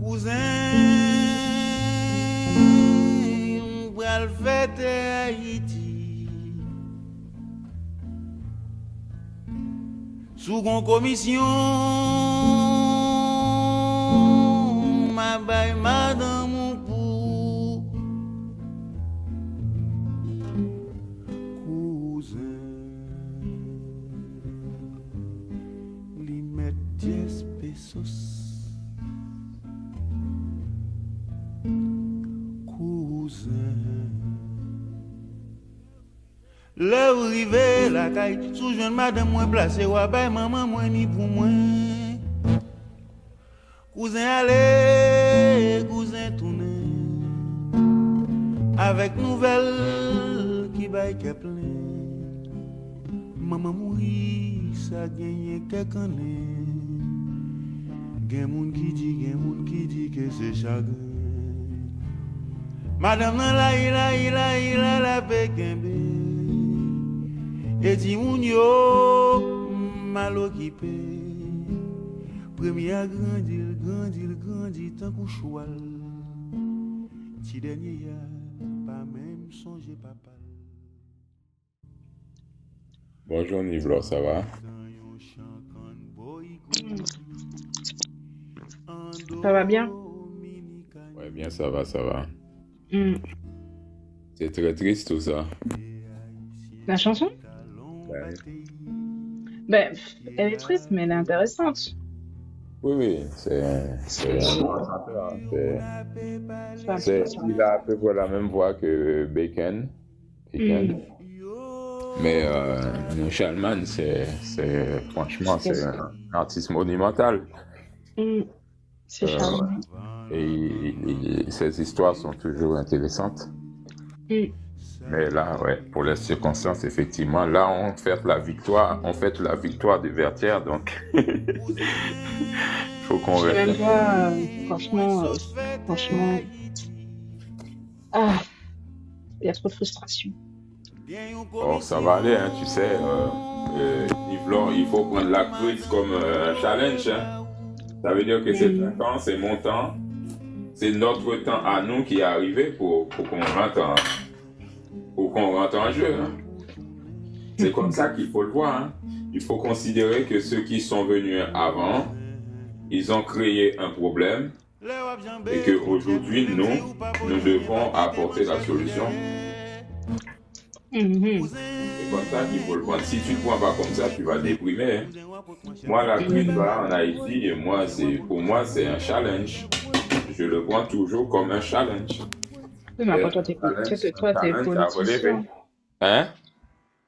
Cousin, pral fête Haïti. Sous gon commission, ma baille madame pour cousin. Li met 10 pesos. Cousin. Le rive la caille, sous jeune madame moins placé, ou bay maman moins ni pour moi. Cousin allez, cousin tourne, avec nouvelle qui baille qu'est plein. Maman mourit, ça gagne quelques années. Gen moun qui dit que c'est chagrin. Madame la pékembe. Et ti moun yo mal occupé. Premier a grandi tant qu'au choual. Ti dernier ya pas même songer papa. Bonjour Nivlo, ça va? Ça va bien? Ouais, bien, ça va. Mm. C'est très triste tout ça. La chanson? Ouais. Ben, elle est triste, mais elle est intéressante. Oui, c'est il a à peu près la même voix que Bacon. Mm. Mais Shalman, franchement, c'est un artiste monumental. Mm. C'est charmant. Et ses histoires sont toujours intéressantes. Mm. Mais là, ouais, pour les circonstances, effectivement, là, on fête la victoire de Vertière, donc il faut qu'on Je sais reste. même pas, franchement, ah, il y a trop de frustration. Oh, ça va aller, hein, tu sais, Yves-Laure, il faut prendre la crise comme un challenge, hein. Ça veut dire que c'est ton temps, c'est mon temps, c'est notre temps à nous qui est arrivé pour qu'on rentre en jeu, hein. C'est comme ça qu'il faut le voir, hein. Il faut considérer que ceux qui sont venus avant, ils ont créé un problème et qu'aujourd'hui, nous devons apporter la solution. C'est comme ça qu'il faut le voir. Si tu ne prends pas comme ça, tu vas déprimer, hein. Moi, la crise en Haïti, pour moi, c'est un challenge. Je le prends toujours comme un challenge. Oui, mais après, toi, t'es politicien. Hein?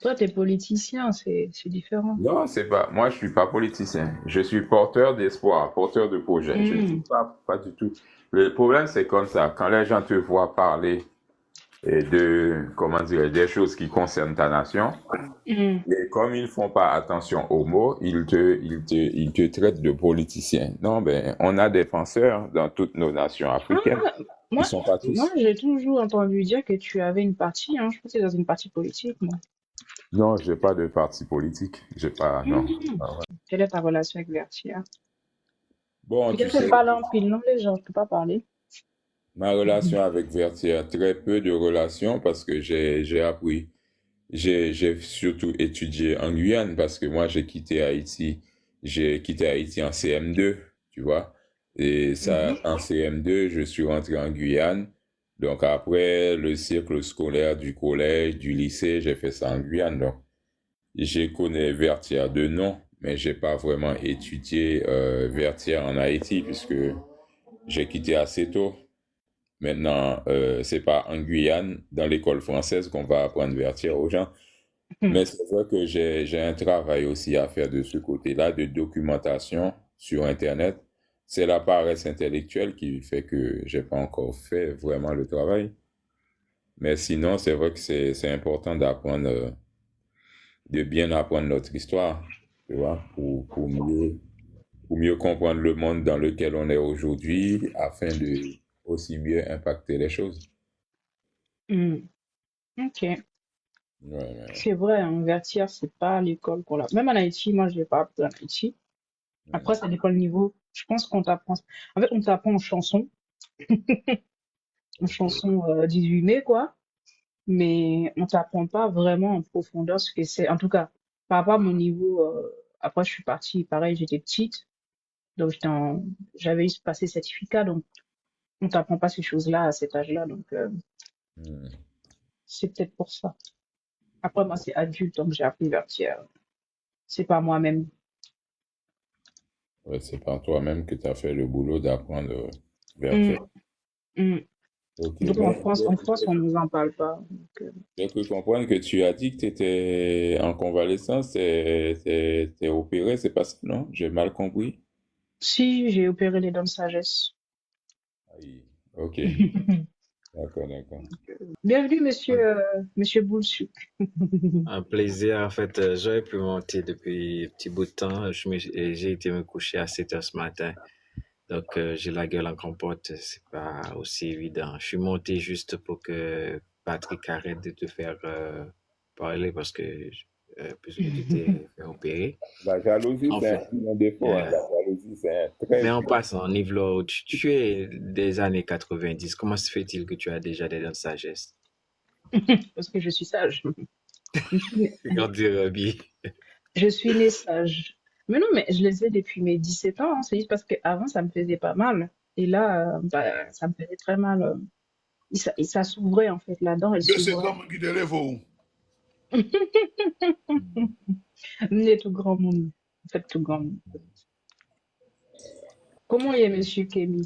Toi, t'es politicien, c'est différent. Non, c'est pas. Moi, je suis pas politicien. Je suis porteur d'espoir, porteur de projet. Je ne suis pas du tout. Le problème, c'est comme ça. Quand les gens te voient parler des choses qui concernent ta nation, et comme ils font pas attention aux mots, ils te traitent de politicien. Non, ben, on a des penseurs dans toutes nos nations africaines. Moi, Ils sont pas tous. moi, j'ai toujours entendu dire que tu avais une partie, hein. Je pense que c'est dans une partie politique, moi. Non, j'ai pas de parti politique. J'ai pas, non. Ah ouais. Quelle est ta relation avec Vertière? Bon, tu Peut-être sais, que parler en pile, non, les gens, je peux pas parler. ma relation avec Vertière, très peu de relations parce que j'ai appris. J'ai surtout étudié en Guyane parce que moi, j'ai quitté Haïti en CM2, tu vois. Et ça, en CM2, je suis rentré en Guyane. Donc après le cycle scolaire du collège, du lycée, j'ai fait ça en Guyane. Donc, j'ai connu Vertière de nom, mais j'ai pas vraiment étudié Vertière en Haïti puisque j'ai quitté assez tôt. Maintenant, c'est pas en Guyane, dans l'école française, qu'on va apprendre Vertière aux gens. Mais c'est vrai que j'ai un travail aussi à faire de ce côté-là, de documentation sur Internet. C'est la paresse intellectuelle qui fait que j'ai pas encore fait vraiment le travail. Mais sinon, c'est vrai que c'est important d'apprendre, de bien apprendre notre histoire, tu vois, pour mieux comprendre le monde dans lequel on est aujourd'hui, afin de aussi mieux impacter les choses. Ok. Ouais. C'est vrai, en Vertière, c'est pas à l'école qu'on l'a. Même en Haïti, moi, je l'ai pas appris en Haïti. Après, ça dépend le niveau. Je pense qu'on t'apprend. En fait, on t'apprend en chanson 18 mai, quoi. Mais on t'apprend pas vraiment en profondeur ce que c'est. En tout cas, par rapport à mon niveau, après, je suis partie, pareil, j'étais petite. Donc, j'avais eu ce passé certificat. Donc, on t'apprend pas ces choses-là à cet âge-là. Donc, Hmm. c'est peut-être pour ça. Après, moi, c'est adulte, donc j'ai appris Vertière. C'est pas moi-même. Ouais, c'est par toi-même que tu as fait le boulot d'apprendre Hum, Vertière. hum. Ok, Donc, bon, en France, on nous en parle pas. Donc, j'ai cru comprendre que tu as dit que tu étais en convalescence, t'es opéré, c'est pas ça, non? J'ai mal compris. si j'ai opéré les dents de sagesse. Aïe. Ok, d'accord, d'accord. Bienvenue, monsieur Boulsuk. Un plaisir. En fait, j'aurais pu monter depuis un petit bout de temps. J'ai été me coucher à 7 heures ce matin. Donc, j'ai la gueule en compote. C'est pas aussi évident. Je suis monté juste pour que Patrick arrête de te faire parler parce que, puisque tu t'es fait opérer. La jalousie, En c'est fait, un défaut, hein. euh, La jalousie, c'est un très mais en gros. passant, Nivelo, tu es des années 90. Comment se fait-il que tu as déjà des dents de sagesse? Parce que je suis sage. Je suis née, On dirait bien. je suis née sage. Mais non, mais je les ai depuis mes 17 ans, hein. C'est juste parce qu'avant, ça me faisait pas mal. Et là, bah, ça me faisait très mal. Et ça s'ouvrait, en fait. La dent, elle Dieu, c'est s'ouvrait. comme qui te lève au. Né tout grand monde. En fait, tout grand monde. Comment il est, monsieur Kémy?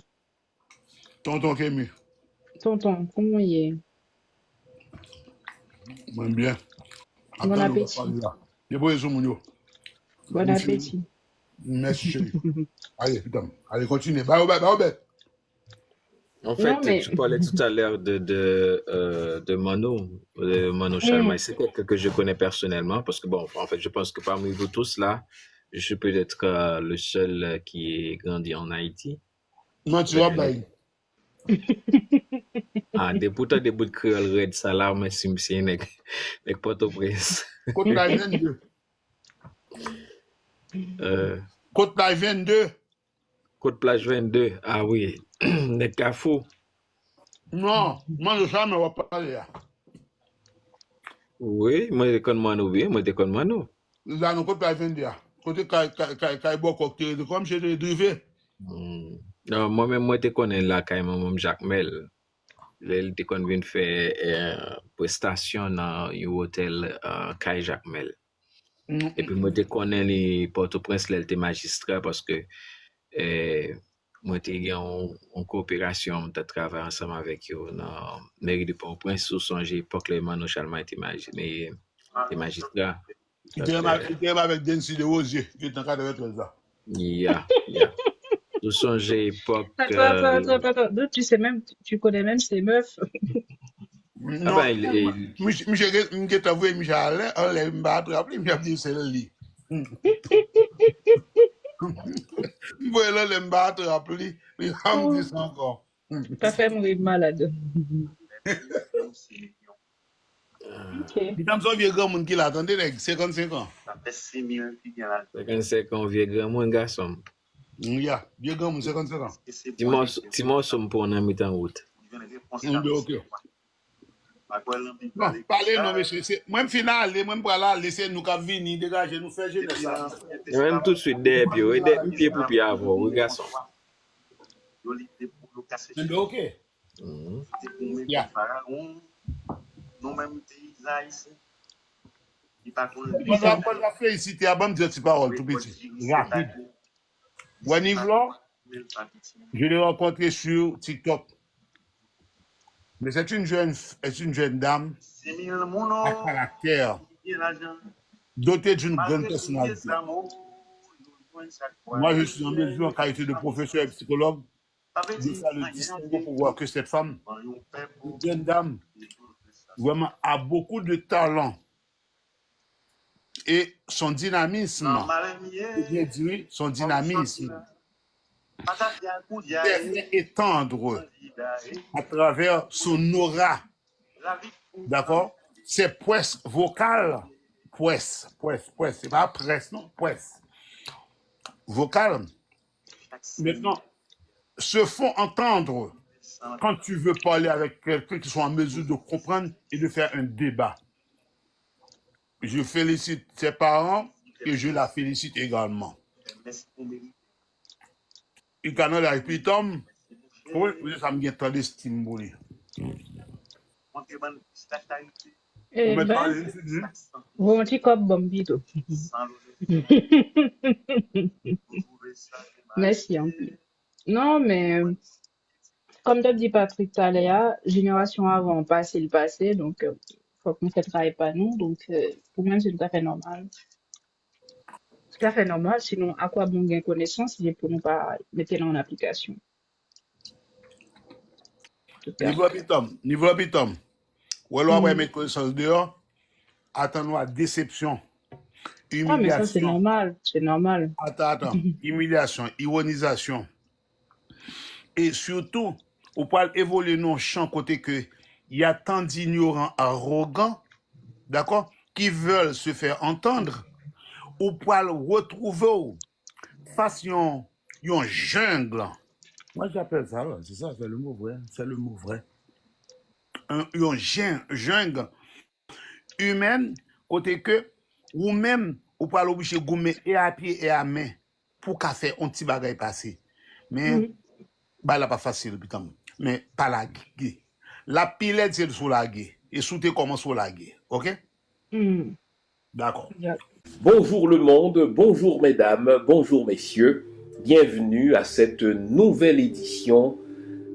Tonton Kémy. Tonton, comment il est? Moi, bien. Bon Attends, nous va appétit. parler là. Il est beau, les hommes, Bon appétit. Merci, chérie. Allez, putain. Allez, continue. Bah, bah, bah, bah. En Non, fait, mais tu parlais tout à l'heure de Mano hum, Chalmay. C'est quelqu'un que je connais personnellement parce que, bon, en fait, je pense que parmi vous tous là, je suis peut-être le seul qui est grandi en Haïti. Non, tu Ben, vas bailler. pourtant, des bouts de créole red, ça là, mais si c'est avec Port-au-Prince. Côte la 22. Euh, Côte la 22. Côte-Plage 22. Ah oui, Nek Kafou. Non, moi, je sais, mais on va pas parler là. Oui, moi, je connais Mano bien, moi, je connais Mano. Là, nous, côte la 22. Côté Kaibok, comme chez les drivés. Non, moi-même, moi, je connais là, quand même, Jacques Mel. Elle te kon vin fè prestasyon nan yon hotel Kay Jacques Mel. E pi mwen te konen li Port-au-Prince lèl te magistra paske mwen te gen yon koopérasyon mwen te travè ansam avèk yo nan meri de Port-au-Prince sou sonje epok le Mano Chalmay te magistra. Il était avec Densi de Rosier, qui est en cas de retrouver ça. Ya. Sou sonje epok... attends. Donc, tu connais même ces meufs. Non, Ah ben, Michel avoué, Michel Alain, on l'a battu, après, il m'a dit c'est le lit. Moi, là, le battu, après, il m'a dit ça encore. Pas fait mourir de malade. Ok. Il y a un vieux grand monde qui l'attendait, 55 ans. 55 ans, vieux grand moun garçon. Il y a vieux grand monde, 55 ans. Ti mò som pou nan mitan wout. Ok. Bon, parlez, non, monsieur. Moi, final, moi, pour là, laisser nous venir, dégager, nous faire jeunesse. Même tout de suite, des pieds pour pied avant, oui, garçon. Ok. Yeah. On va féliciter à bonne petite parole, tout petit. Rapide. Wanivlo, je l'ai rencontré sur TikTok. Mais c'est une jeune dame à caractère, dotée d'une grande personnalité. Moi, je suis en mesure, en qualité de professeur et psychologue, de faire le distinguo pour voir que cette femme, une jeune dame, vraiment a beaucoup de talent. Et son dynamisme, bien dire, son dynamisme, fait étendre à travers son aura. D'accord? Ses prouesses vocales, prouesses, c'est pas presse, non, prouesses. vocales, maintenant, se font entendre quand tu veux parler avec quelqu'un qui soit en mesure de comprendre et de faire un débat. Je félicite ses parents et je la félicite également. Il y a la pitom, oui, ça me vient tant d'estime pour lui. Eh Vous ben, mettez vous m'en dites quoi, Bambito? Merci, en plus. Non, mais comme t'as dit Patrick Taléa, génération avant, passé le passé, donc faut qu'on ne travaille pas nous, donc pour moi c'est tout à fait normal. Tout à fait normal, sinon à quoi bon gain connaissance si pour nous pas mettre en application. En tout cas. Niveau pitom. Ou alors après mettre connaissance dehors, attends-nous à déception, Ah, mais ça c'est humiliation. normal, c'est normal. Attends. Humiliation, ironisation. Et surtout, on peut évoluer dans un champ côté que il y a tant d'ignorants arrogants, d'accord, qui veulent se faire entendre, ou peut retrouver face à une jungle. Moi j'appelle ça, c'est ça, c'est le mot vrai, c'est le mot vrai. Une jungle humaine, côté que, ou même, ou peut l'obliger de gommer et à pied et à main pour qu'à faire un petit bagage passer. Mais, bah là pas facile putain, mais pas la guerre. La pilette c'est sous la guerre et sous tes comment sous la guerre, OK? D'accord. Bonjour le monde, bonjour mesdames, bonjour messieurs, bienvenue à cette nouvelle édition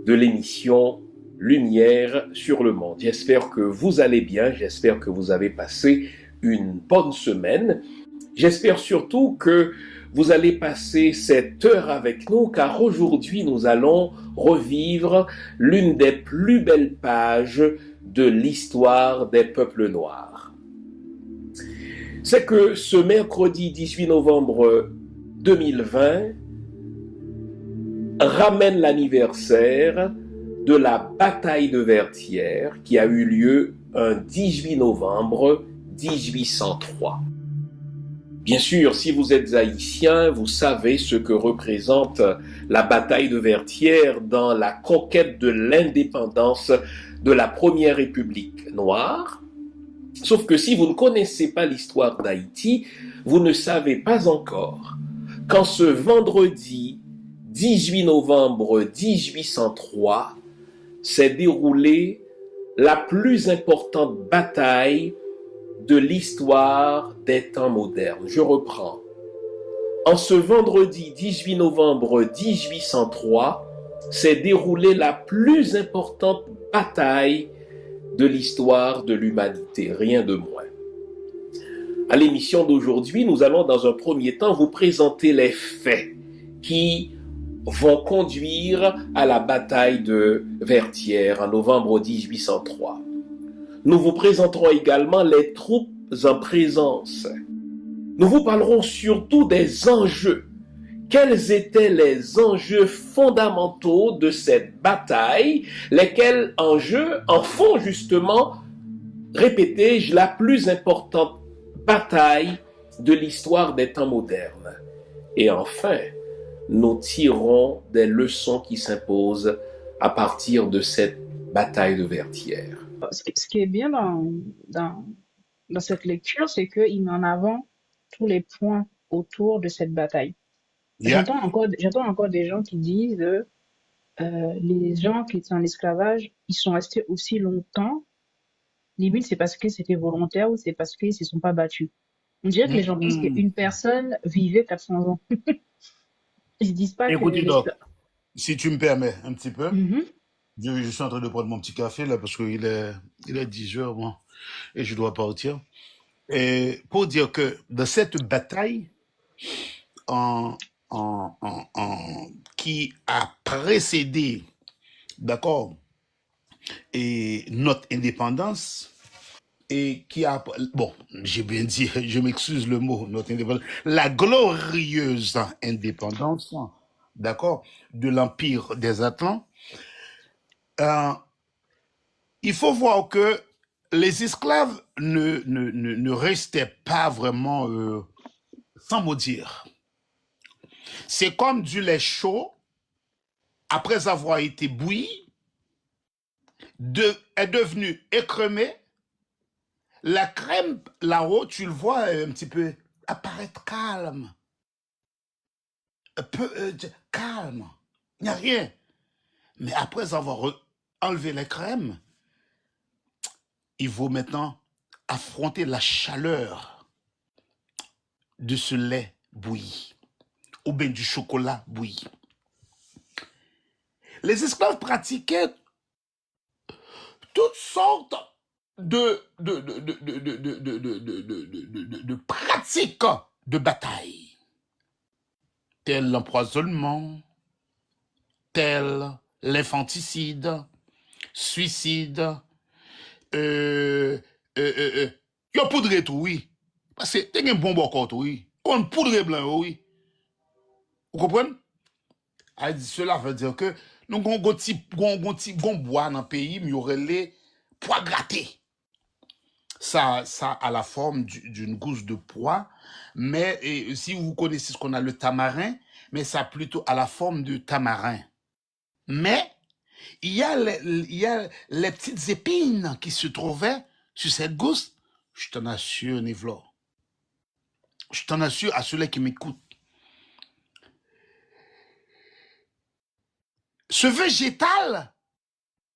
de l'émission Lumière sur le monde. J'espère que vous allez bien, j'espère que vous avez passé une bonne semaine, j'espère surtout que vous allez passer cette heure avec nous car aujourd'hui nous allons revivre l'une des plus belles pages de l'histoire des peuples noirs. C'est que ce mercredi 18 novembre 2020 ramène l'anniversaire de la bataille de Vertières qui a eu lieu un 18 novembre 1803. Bien sûr, si vous êtes haïtien, vous savez ce que représente la bataille de Vertières dans la conquête de l'indépendance de la première République noire. Sauf que si vous ne connaissez pas l'histoire d'Haïti, vous ne savez pas encore qu'en ce vendredi 18 novembre 1803 s'est déroulée la plus importante bataille de l'histoire des temps modernes. Je reprends. En ce vendredi 18 novembre 1803 s'est déroulée la plus importante bataille de l'histoire de l'humanité, rien de moins. À l'émission d'aujourd'hui, nous allons dans un premier temps vous présenter les faits qui vont conduire à la bataille de Vertières en novembre 1803. Nous vous présenterons également les troupes en présence. Nous vous parlerons surtout des enjeux. Quels étaient les enjeux fondamentaux de cette bataille, lesquels enjeux en font justement, répétais-je, la plus importante bataille de l'histoire des temps modernes. Et enfin, nous tirons des leçons qui s'imposent à partir de cette bataille de Vertières. Ce qui est bien dans cette lecture, c'est qu'il met en avant tous les points autour de cette bataille. J'entends encore des gens qui disent les gens qui étaient en esclavage, ils sont restés aussi longtemps. Limite, c'est parce que c'était volontaire ou c'est parce qu'ils ne se sont pas battus. On dirait que les gens pensent qu'une personne vivait 400 ans. Ils se disent pas Écoutez que... donc, si tu me permets un petit peu, je suis en train de prendre mon petit café là parce qu'il est 10 heures bon, et je dois partir. Et pour dire que dans cette bataille qui a précédé, d'accord, et notre indépendance, et qui a, bon, j'ai bien dit, je m'excuse le mot, notre indépendance, la glorieuse indépendance, d'accord, de l'Empire des Atlants, il faut voir que les esclaves ne restaient pas vraiment sans mot dire. C'est comme du lait chaud, après avoir été bouilli, est devenu écrémé. La crème là-haut, tu le vois un petit peu apparaître calme. Un peu calme. Il n'y a rien. Mais après avoir enlevé la crème, il faut maintenant affronter la chaleur de ce lait bouilli ou bien du chocolat bouilli. Les esclaves pratiquaient toutes sortes de pratiques de bataille, tel l'empoisonnement, tel l'infanticide, suicide, yo poudre tout, oui. Parce que t'es un bon bocot, oui. On poudre blanc, oui. Vous comprenez? Cela veut dire que nous avons un bois dans le pays, mais il y aurait les pois grattés. Ça a la forme d'une gousse de pois, mais si vous connaissez ce qu'on a, le tamarin, mais ça a plutôt à la forme de tamarin. Mais il y a les petites épines qui se trouvaient sur cette gousse. Je t'en assure, Nivlo. Je t'en assure à ceux-là qui m'écoutent. Ce végétal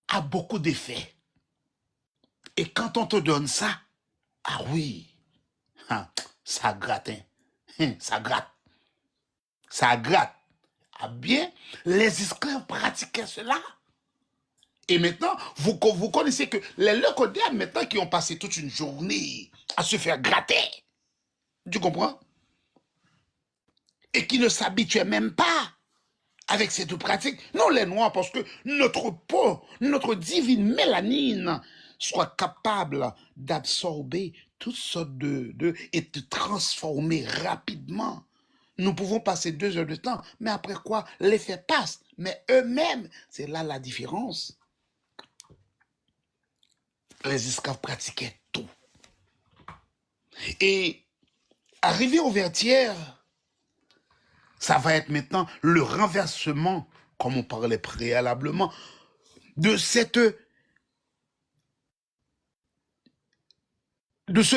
a beaucoup d'effets. Et quand on te donne ça, ah oui, ça gratte, ça gratte. Ça gratte. Ah bien, les esclaves pratiquaient cela. Et maintenant, vous connaissez que les leucodèmes, maintenant, qui ont passé toute une journée à se faire gratter, tu comprends? Et qui ne s'habituaient même pas avec cette pratique. Non, les Noirs, parce que notre peau, notre divine mélanine soit capable d'absorber toutes sortes et de transformer rapidement. Nous pouvons passer 2 heures de temps, mais après quoi, l'effet passe. Mais eux-mêmes, c'est là la différence. Les esclaves pratiquaient tout. Et arrivé aux Vertières, ça va être maintenant le renversement, comme on parlait préalablement, de ce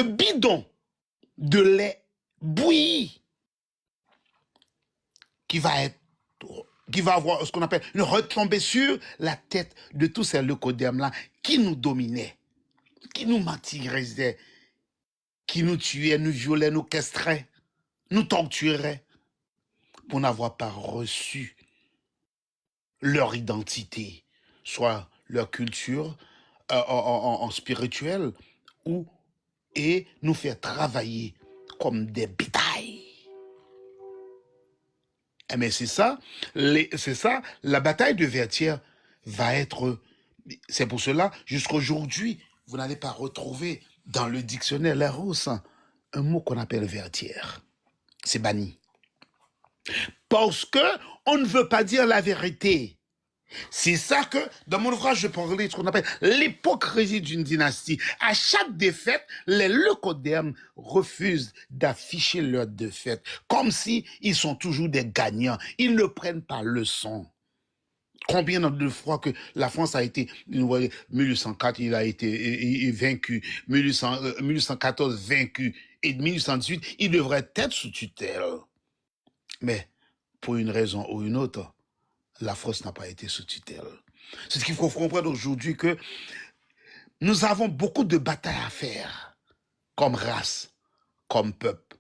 bidon de lait bouilli qui va avoir ce qu'on appelle une retombée sur la tête de tous ces leucodèmes-là qui nous dominaient, qui nous martyrisaient, qui nous tuaient, nous violaient, nous castraient, nous torturaient pour n'avoir pas reçu leur identité, soit leur culture en spirituel, et nous faire travailler comme des bétails. Mais c'est ça, la bataille de Vertières va être... C'est pour cela, jusqu'aujourd'hui, vous n'allez pas retrouver dans le dictionnaire Larousse un mot qu'on appelle Vertières. C'est banni. Parce que on ne veut pas dire la vérité. C'est ça que, dans mon ouvrage, je parlais de ce qu'on appelle l'hypocrisie d'une dynastie. À chaque défaite, les leucodèmes refusent d'afficher leur défaite, comme si ils sont toujours des gagnants. Ils ne prennent pas leçon. Combien de fois que la France a été, 1804, il a été vaincu, 1814 vaincu, et 1818, il devrait être sous tutelle. Mais, pour une raison ou une autre, la France n'a pas été sous tutelle. C'est ce qu'il faut comprendre aujourd'hui, que nous avons beaucoup de batailles à faire, comme race, comme peuple,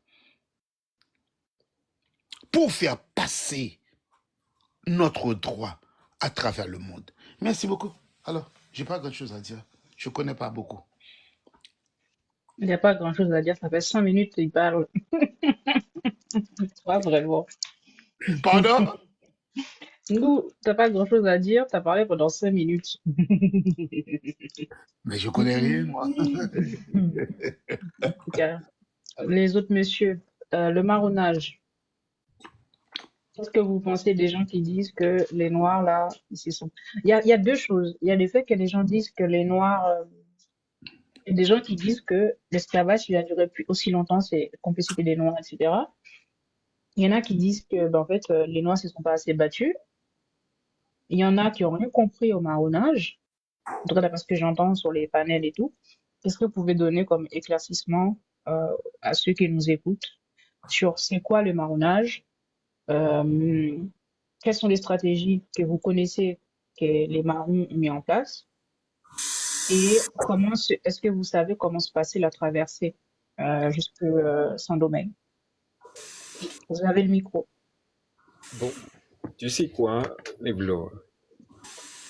pour faire passer notre droit à travers le monde. Merci beaucoup. Alors, j'ai pas grand-chose à dire. Je connais pas beaucoup. Il n'y a pas grand-chose à dire. Ça fait 5 minutes qu'il parle. Pas vraiment. Pardon? Nous, t'as pas grand-chose à dire. T'as parlé pendant 5 minutes. Mais je connais rien, moi. En tout cas, les autres messieurs, le marronnage. Qu'est-ce que vous pensez des gens qui disent que les Noirs, là, ils se sont... Il y a 2 choses. Il y a le fait que les gens disent que les Noirs... il y a des gens qui disent que l'esclavage, il a duré aussi longtemps, c'est la complicité des Noirs, etc. Il y en a qui disent que, ben, en fait, les Noirs se sont pas assez battus. Il y en a qui ont rien compris au marronnage. En tout cas, d'après ce que j'entends sur les panels et tout. Qu'est-ce que vous pouvez donner comme éclaircissement à ceux qui nous écoutent sur c'est quoi le marronnage? euh, Quelles sont les stratégies que vous connaissez que les marrons ont mis en place? Et est-ce que vous savez comment se passait la traversée jusque Saint-Domingue? Vous avez le micro. Bon, tu sais quoi, Neblo?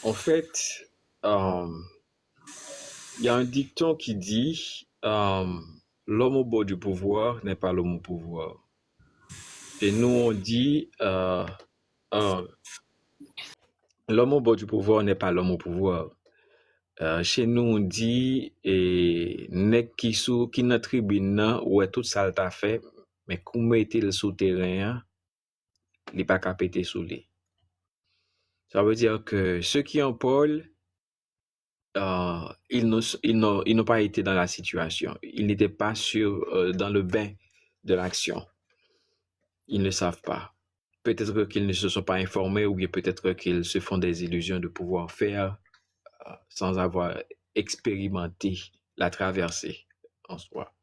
En fait, euh, il y a un dicton qui dit l'homme au bord du pouvoir n'est pas l'homme au pouvoir. Et nous, on dit euh, l'homme au bord du pouvoir n'est pas l'homme au pouvoir. Chez nous, on dit nèg qui nan tribune nan, ouais, tout ça t'a fait, mais comment était le souterrain, il n'est pas qu'à péter sous lui. Ça veut dire que ceux qui en parlent, ils n'ont pas été dans la situation. Ils n'étaient pas dans le bain de l'action. Ils ne savent pas. Peut-être qu'ils ne se sont pas informés ou bien peut-être qu'ils se font des illusions de pouvoir faire sans avoir expérimenté la traversée en soi.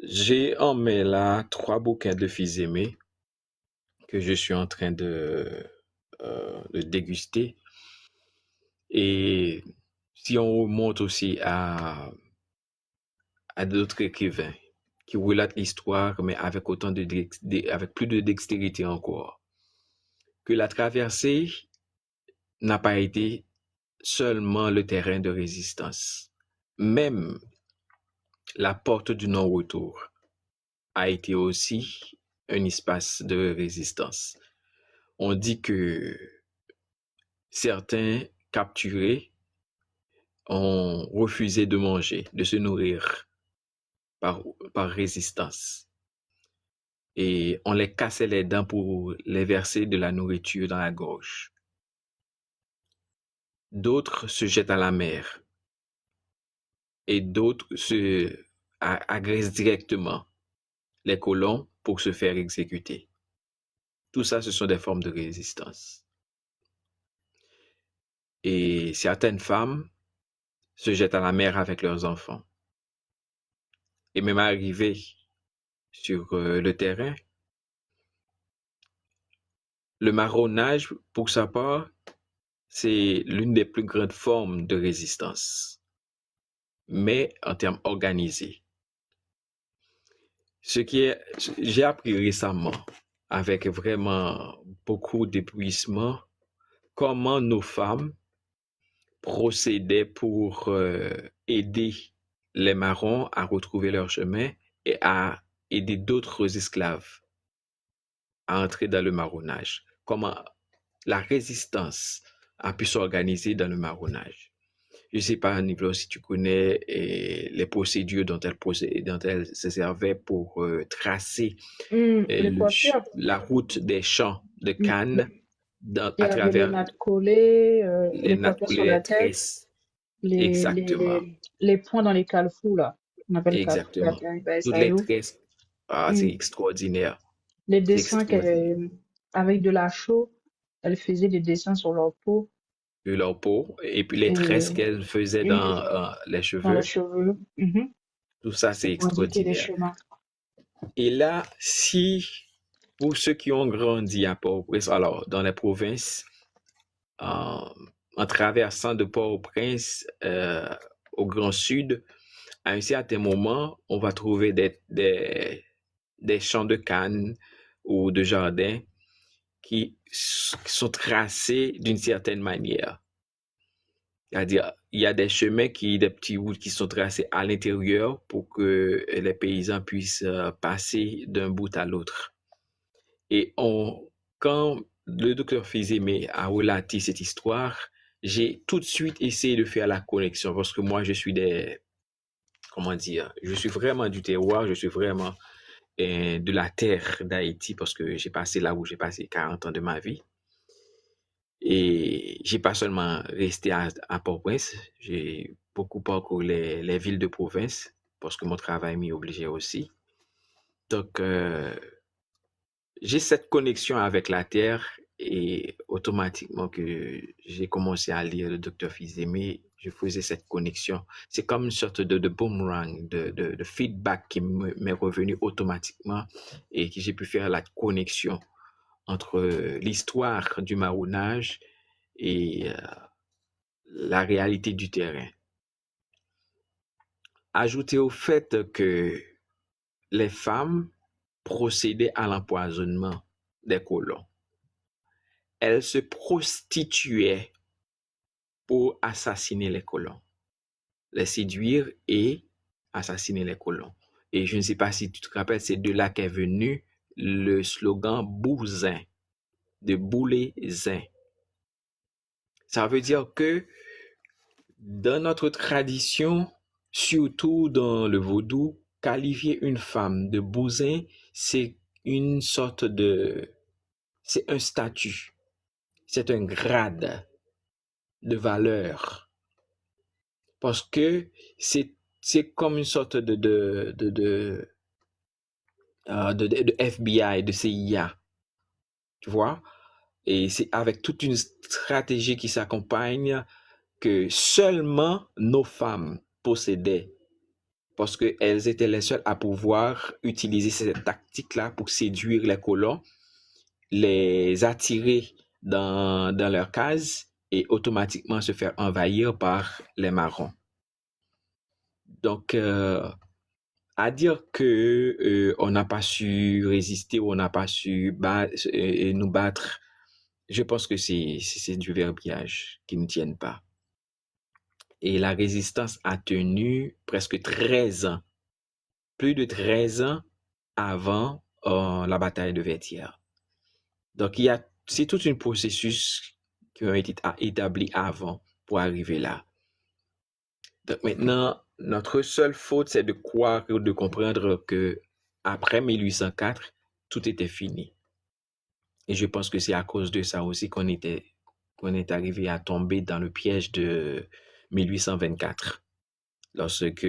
J'ai en main là 3 bouquins de fils aimés que je suis en train de déguster. Et si on remonte aussi à d'autres écrivains qui relatent l'histoire, mais avec avec plus de dextérité encore, que la traversée n'a pas été seulement le terrain de résistance. Même la porte du non-retour a été aussi un espace de résistance. On dit que certains capturés ont refusé de manger, de se nourrir par résistance. Et on les cassait les dents pour les verser de la nourriture dans la gorge. D'autres se jettent à la mer et d'autres agressent directement les colons pour se faire exécuter. Tout ça, ce sont des formes de résistance. Et certaines femmes se jettent à la mer avec leurs enfants. Et même arrivées sur le terrain, le marronnage, pour sa part, c'est l'une des plus grandes formes de résistance, mais en termes organisés. J'ai appris récemment, avec vraiment beaucoup d'épuisement, comment nos femmes procédaient pour aider les marrons à retrouver leur chemin et à aider d'autres esclaves à entrer dans le marronnage. Comment la résistance a pu s'organiser dans le marronnage. Je ne sais pas, Niblo, si tu connais les procédures dont elle se servait pour tracer la route des champs de canne à travers les nattes collées, les coiffures sur la tête, tresses. Exactement. les points dans les calfous, là. On appelle Exactement. Toutes les tresses. C'est extraordinaire. Les dessins avec de la chaux, elle faisait des dessins sur leur peau. De leur peau. Et puis les tresses qu'elle faisait dans les cheveux. Dans les cheveux. Tout ça, c'est extraordinaire. Et là, pour ceux qui ont grandi à Port-au-Prince, alors dans les provinces, en traversant de Port-au-Prince au Grand Sud, à un certain moment, on va trouver des champs de canne ou de jardins qui sont tracés d'une certaine manière. C'est-à-dire, il y a des chemins des petits routes qui sont tracés à l'intérieur pour que les paysans puissent passer d'un bout à l'autre. Et quand le docteur Fils-Aimé a relaté cette histoire, j'ai tout de suite essayé de faire la connexion parce que moi, je suis je suis vraiment du terroir, je suis vraiment de la terre d'Haïti parce que j'ai passé là où j'ai passé 40 ans de ma vie. Et j'ai pas seulement resté à Port-au-Prince, j'ai beaucoup parcouru les villes de province parce que mon travail m'y obligeait aussi. Donc, j'ai cette connexion avec la Terre et automatiquement que j'ai commencé à lire le Dr. Fils-Aimé, je faisais cette connexion. C'est comme une sorte de boomerang, de feedback qui m'est revenu automatiquement et que j'ai pu faire la connexion entre l'histoire du marronnage et la réalité du terrain. Ajouter au fait que les femmes procédaient à l'empoisonnement des colons. Elles se prostituaient pour assassiner les colons, les séduire et assassiner les colons. Et je ne sais pas si tu te rappelles, c'est de là qu'est venu le slogan Bouzin, de Boulezin. Ça veut dire que dans notre tradition, surtout dans le vaudou, qualifier une femme de Bouzin, c'est une sorte de... c'est un statut, c'est un grade de valeur. Parce que c'est comme une sorte de FBI, de CIA, tu vois? Et c'est avec toute une stratégie qui s'accompagne que seulement nos femmes possédaient, parce qu'elles étaient les seules à pouvoir utiliser cette tactique-là pour séduire les colons, les attirer dans leur case et automatiquement se faire envahir par les marrons. Donc, à dire que on n'a pas su résister ou on n'a pas su nous battre, je pense que c'est du verbiage qui ne tienne pas. Et la résistance a tenu presque 13 ans, plus de 13 ans avant la bataille de Vertières. Donc, c'est tout un processus qui a été établi avant pour arriver là. Donc maintenant, notre seule faute, c'est de croire ou de comprendre que après 1804, tout était fini. Et je pense que c'est à cause de ça aussi qu'on est arrivé à tomber dans le piège de 1824, lorsque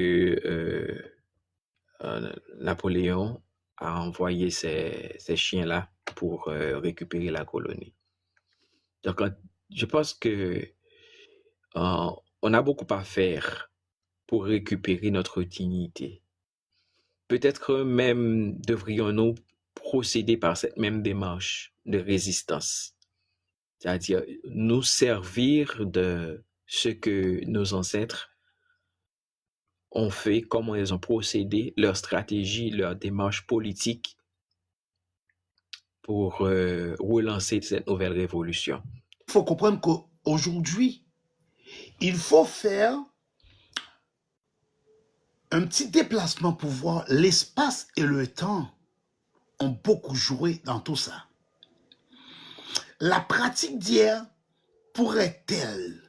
Napoléon a envoyé ces chiens-là pour récupérer la colonie. Donc, je pense que on a beaucoup à faire pour récupérer notre dignité. Peut-être même devrions-nous procéder par cette même démarche de résistance, c'est-à-dire nous servir de ce que nos ancêtres ont fait, comment ils ont procédé, leur stratégie, leur démarche politique pour relancer cette nouvelle révolution. Il faut comprendre qu'aujourd'hui, il faut faire un petit déplacement pour voir l'espace et le temps ont beaucoup joué dans tout ça. La pratique d'hier pourrait-elle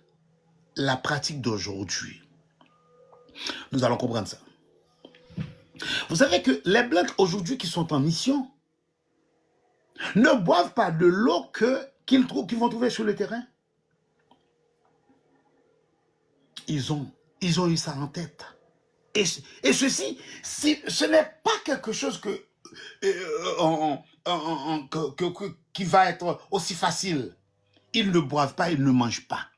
la pratique d'aujourd'hui? Nous allons comprendre ça. Vous savez que les Blancs aujourd'hui qui sont en mission ne boivent pas de l'eau qu'ils vont trouver sur le terrain. Ils ont eu ça en tête. Et ceci, ce n'est pas quelque chose qui va être aussi facile. Ils ne boivent pas, ils ne mangent pas.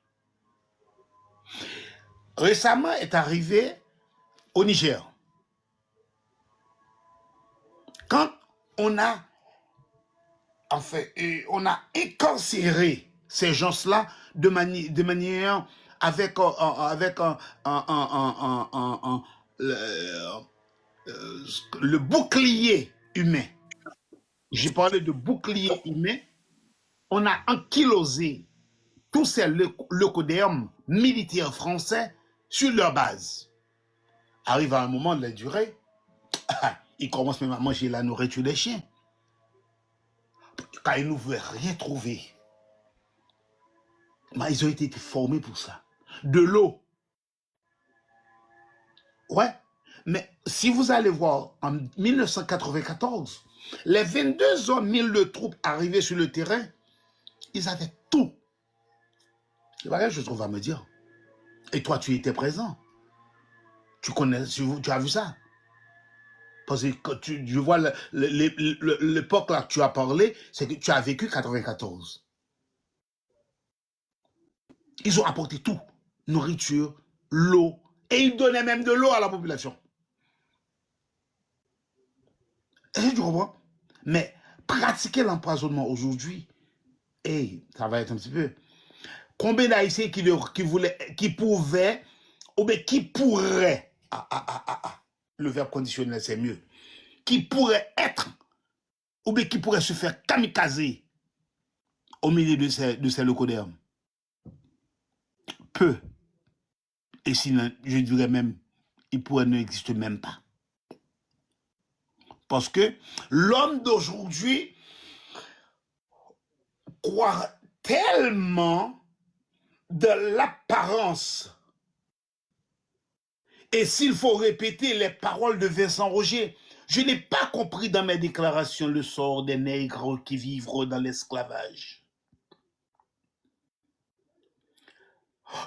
Récemment est arrivé au Niger. Quand on a incarcéré ces gens-là de manière avec le bouclier humain. J'ai parlé de bouclier humain. On a ankylosé tous ces leucodermes militaires français sur leur base. Arrive à un moment de la durée, ils commencent même à manger la nourriture des chiens. Quand ils ne veulent rien trouver, ils ont été formés pour ça. De l'eau. Ouais. Mais si vous allez voir, en 1994, les 22 hommes, 1000 de troupes arrivés sur le terrain, ils avaient tout. C'est pas quelque chose qu'on va me dire. Et toi, tu étais présent. Tu as vu ça. Parce que quand je vois l'époque là que tu as parlé, c'est que tu as vécu 94. Ils ont apporté tout. Nourriture, l'eau. Et ils donnaient même de l'eau à la population. Est-ce que tu comprends? Mais pratiquer l'empoisonnement aujourd'hui, ça va être un petit peu. Combien d'Haïtiens qui pouvaient, ou bien qui pourraient, le verbe conditionnel c'est mieux, qui pourraient être, ou bien qui pourraient se faire kamikaze au milieu de ces locaux d'armes? Peu. Et sinon, je dirais même, ils pourraient n'exister même pas. Parce que l'homme d'aujourd'hui croit tellement de l'apparence. Et s'il faut répéter les paroles de Vincent Roger, je n'ai pas compris dans mes déclarations le sort des nègres qui vivront dans l'esclavage.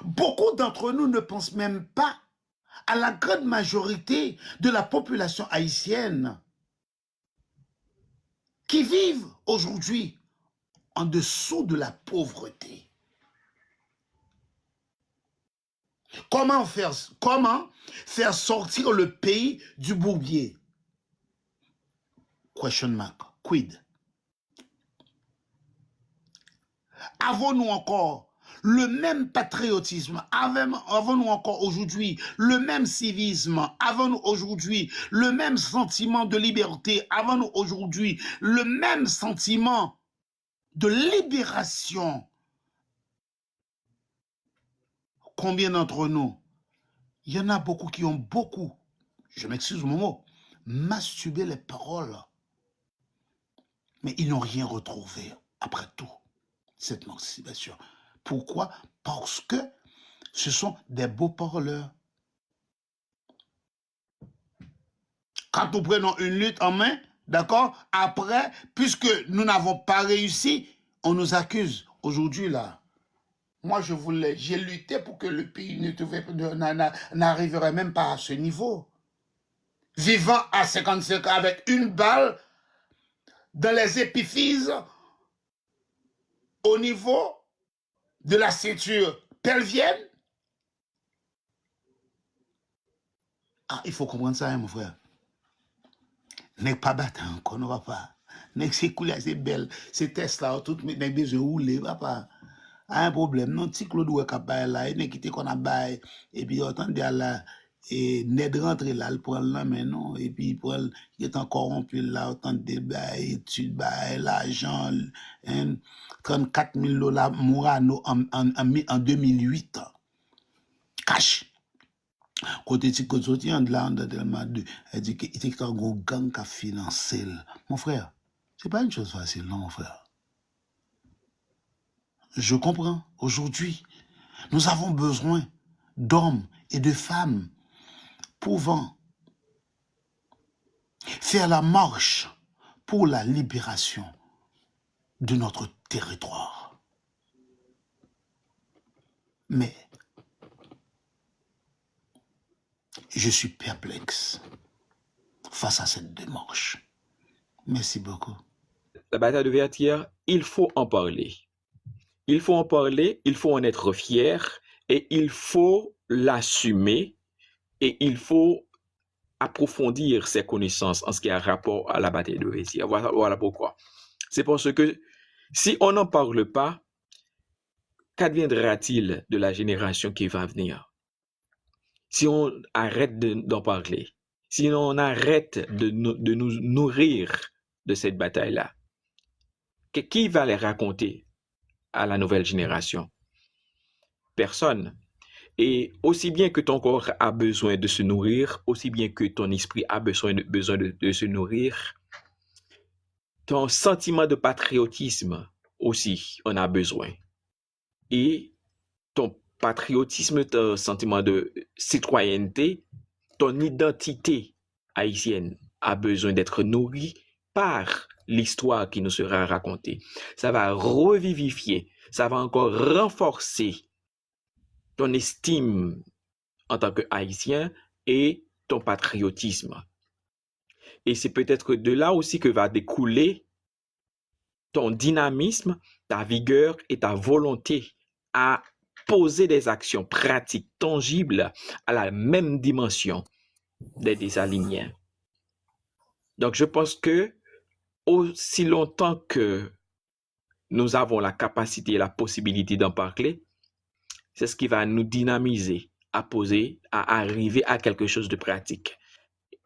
Beaucoup d'entre nous ne pensent même pas à la grande majorité de la population haïtienne qui vivent aujourd'hui en dessous de la pauvreté. Comment faire sortir le pays du bourbier? Question mark. Quid? Avons-nous encore le même patriotisme? Avons-nous encore aujourd'hui le même civisme? Avons-nous aujourd'hui le même sentiment de liberté? Avons-nous aujourd'hui le même sentiment de libération? Combien d'entre nous? Il y en a beaucoup qui ont beaucoup, je m'excuse mon mot, masturbé les paroles. Mais ils n'ont rien retrouvé après tout, cette masturbation. Pourquoi? Parce que ce sont des beaux parleurs. Quand nous prenons une lutte en main, d'accord, après, puisque nous n'avons pas réussi, on nous accuse. Aujourd'hui, là, moi, j'ai lutté pour que le pays n'arriverait même pas à ce niveau. Vivant à 55 ans avec une balle dans les épiphyses au niveau de la ceinture pelvienne. Il faut comprendre ça, hein, mon frère. N'est pas battant, qu'on n'aura pas. N'est c'est cool, c'est belle. Ces tests là, tout n'est besoin de rouler, papa. Un problème, non, si Claude ou Kapay là, il n'est quitté qu'on a bail, et puis attendez là, et Ned rentre là, il prend là, mais non, et puis il est encore corrompu là, autant de bail, études, bail, l'argent, 34 000 $ Mourano en 2008. Cash. Côté de côté sorti en là, elle dit qu'il était un gros gang qui a financé. Mon frère, c'est pas une chose facile, non, mon frère. Je comprends. Aujourd'hui, nous avons besoin d'hommes et de femmes pouvant faire la marche pour la libération de notre territoire. Mais je suis perplexe face à cette démarche. Merci beaucoup. La bataille de Vertières, il faut en parler. Il faut en parler, il faut en être fier et il faut l'assumer et il faut approfondir ses connaissances en ce qui a rapport à la bataille de Vertières. Voilà pourquoi. C'est parce que si on n'en parle pas, qu'adviendra-t-il de la génération qui va venir? Si on arrête d'en parler, si on arrête de nous nourrir de cette bataille-là, qui va les raconter à la nouvelle génération? Personne. Et aussi bien que ton corps a besoin de se nourrir, aussi bien que ton esprit a besoin de se nourrir, ton sentiment de patriotisme aussi en a besoin. Et ton patriotisme, ton sentiment de citoyenneté, ton identité haïtienne a besoin d'être nourrie par l'histoire qui nous sera racontée. Ça va revivifier, ça va encore renforcer ton estime en tant que Haïtien et ton patriotisme. Et c'est peut-être de là aussi que va découler ton dynamisme, ta vigueur et ta volonté à poser des actions pratiques, tangibles, à la même dimension des Désaligniens. Donc, je pense que aussi longtemps que nous avons la capacité et la possibilité d'en parler, c'est ce qui va nous dynamiser à poser, à arriver à quelque chose de pratique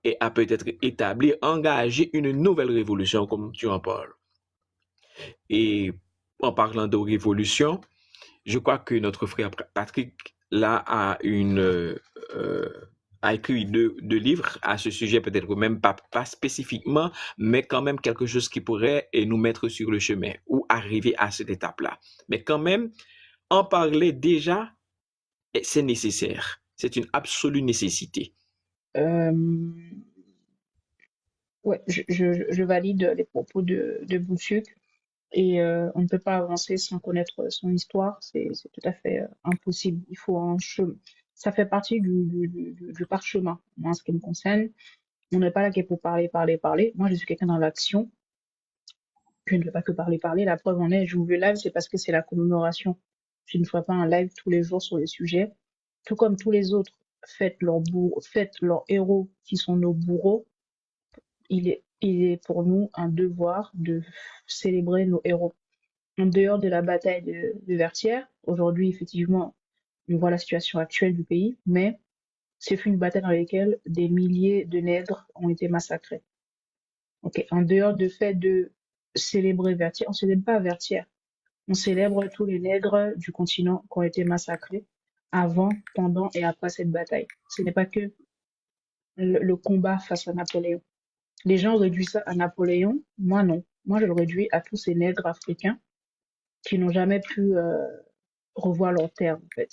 et à peut-être établir, engager une nouvelle révolution, comme tu en parles. Et en parlant de révolution, je crois que notre frère Patrick là a écrit deux livres à ce sujet, peut-être même pas spécifiquement, mais quand même quelque chose qui pourrait nous mettre sur le chemin ou arriver à cette étape-là. Mais quand même, en parler déjà, c'est nécessaire. C'est une absolue nécessité. Ouais, je valide les propos de Bouchuk. Et on ne peut pas avancer sans connaître son histoire, c'est tout à fait impossible. Il faut un chemin. Ça fait partie du parchemin, moi, en ce qui me concerne. On n'est pas là que pour parler. Moi, je suis quelqu'un dans l'action. Je ne fais pas que parler. La preuve en est, j'ouvre le live, c'est parce que c'est la commémoration. Je ne ferai pas un live tous les jours sur le sujet. Tout comme tous les autres, faites leurs héros qui sont nos bourreaux. Il est pour nous un devoir de célébrer nos héros. En dehors de la bataille de Vertières, aujourd'hui, effectivement, on voit la situation actuelle du pays, mais c'est une bataille dans laquelle des milliers de nègres ont été massacrés. Ok. En dehors du fait de célébrer Vertières, on ne célèbre pas Vertières. On célèbre tous les nègres du continent qui ont été massacrés avant, pendant et après cette bataille. Ce n'est pas que le combat face à Napoléon. Les gens réduisent ça à Napoléon. Moi, non. Moi, je le réduis à tous ces nègres africains qui n'ont jamais pu revoir leur terre, en fait.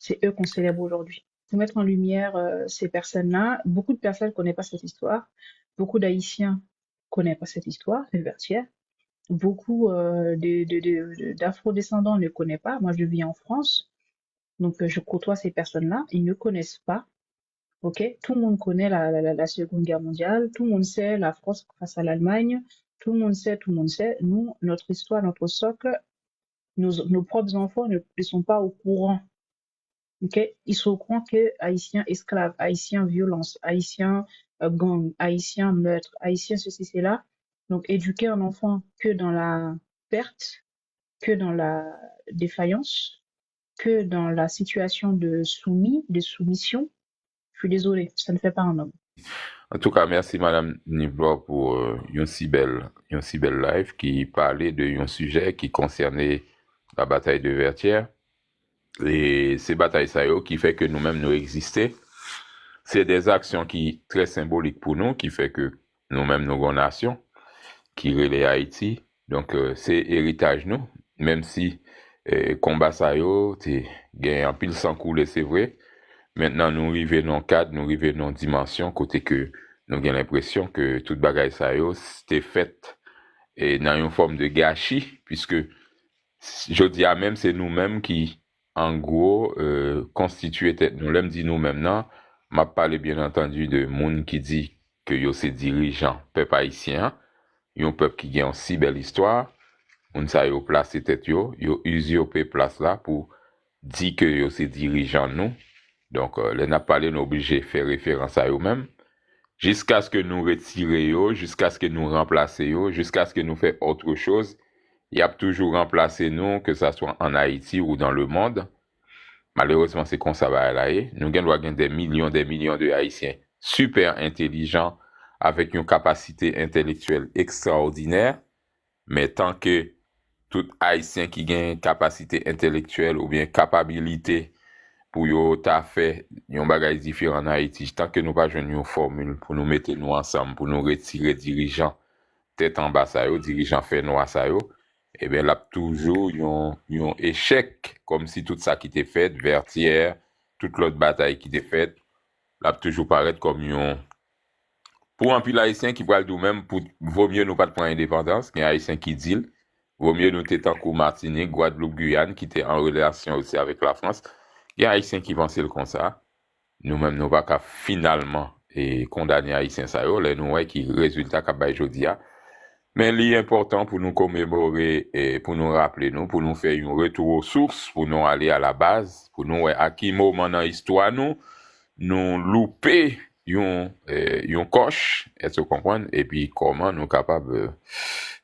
C'est eux qu'on célèbre aujourd'hui. Pour mettre en lumière ces personnes-là, beaucoup de personnes ne connaissent pas cette histoire. Beaucoup d'Haïtiens ne connaissent pas cette histoire, les Vertières. Beaucoup d'Afro-descendants ne connaissent pas. Moi, je vis en France, donc je côtoie ces personnes-là. Ils ne connaissent pas. Ok, tout le monde connaît la Seconde Guerre mondiale. Tout le monde sait la France face à l'Allemagne. Tout le monde sait. Nous, notre histoire, notre socle, nos propres enfants ne sont pas au courant. Ok, ils sont au courant que Haïtiens esclaves, Haïtiens violence, Haïtiens gang, Haïtiens meurtre, Haïtiens ceci, cela. Donc, éduquer un enfant que dans la perte, que dans la défaillance, que dans la situation de soumission, je suis désolée, ça ne fait pas un homme. En tout cas, merci Madame Niblo pour une si belle live qui parlait d'un sujet qui concernait la bataille de Vertières. Et ces batailles ça qui fait que nous-mêmes nous existons. C'est des actions qui très symboliques pour nous, qui fait que nous-mêmes nous avons nation, qui relaie Haïti. Donc c'est héritage nous, même si combat ça gagne un pile sans couler, c'est vrai. Maintenant nous arrivons dans le cadre, nous arrivons dans une dimension côté que nous avons l'impression que toute bagaille ça c'était fait dans une forme de gâchis, puisque je dis à même c'est nous-mêmes qui en gros constituer tête nous l'aime dit nous-mêmes non m'a parlé bien entendu de monde qui dit que yo c'est dirigeant peuple haïtien un peuple qui a une si belle histoire on ça yo placer tête yo usurper place là pour dire que yo c'est dirigeant nous donc les n'a parlé nous obligé faire référence à eux même jusqu'à ce que nous retirer yo jusqu'à ce que nous remplacer yo jusqu'à ce que nous fait autre chose. Il y a toujours remplacé nous, que ce soit en Haïti ou dans le monde. Malheureusement, c'est comme ça va aller. Nous avons des millions de Haïtiens super intelligents, avec une capacité intellectuelle extraordinaire. Mais tant que tout Haïtien qui a une capacité intellectuelle ou bien capacité pour yo ta fait un bagage différent en Haïti, tant que nous pas jouer une formule pour nous mettre nous ensemble, pour nous retirer dirigeants tête en bas ça yo, dirigeants fait noir ça yo, eh bien, là, toujours, un échec, comme si tout ça qui était fait, Vertières, toute l'autre bataille qui était faite, là, toujours paraître comme pour un pile haïtien qui parle nous-mêmes, vaut mieux nous pas de prendre indépendance, qu'un haïtien qui dit, vaut mieux nous t'être en cours Martinique, Guadeloupe, Guyane, qui était en relation aussi avec la France, il y a un haïtien qui pensait comme ça, nous-mêmes, nous pas qu'à finalement, et condamner haïtien ça yo, les nous qui résultat qu'a bay jodi a. Mais l'important pour nous commémorer et pour nous rappeler nous, pour nous faire un retour aux sources, pour nous aller à la base, pour nous à qui moment dans l'histoire nous louper yon coche, est-ce que vous comprenez? Et puis comment nous capables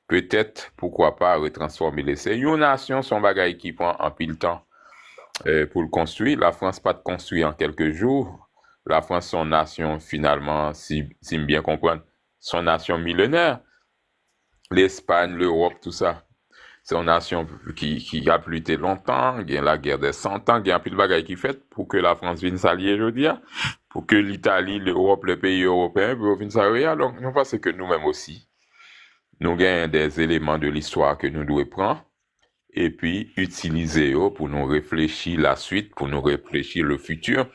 peut-être pourquoi pas retransformer l'essai. Une nation son bagay qui prend en pile temps pour le construire. La France pas de construire en quelques jours. La France son nation finalement si me bien comprendre, son nation millénaire. L'Espagne, l'Europe, tout ça. C'est une nation qui a lutté longtemps, il y a la guerre des 100 ans, il y a un peu de bagaille qui fait pour que la France vienne s'allier, je veux dire, pour que l'Italie, l'Europe, les pays européens viennent s'allier. Donc, nous pensons que nous-mêmes aussi, nous avons des éléments de l'histoire que nous devons prendre et puis utiliser pour nous réfléchir la suite, pour nous réfléchir le futur.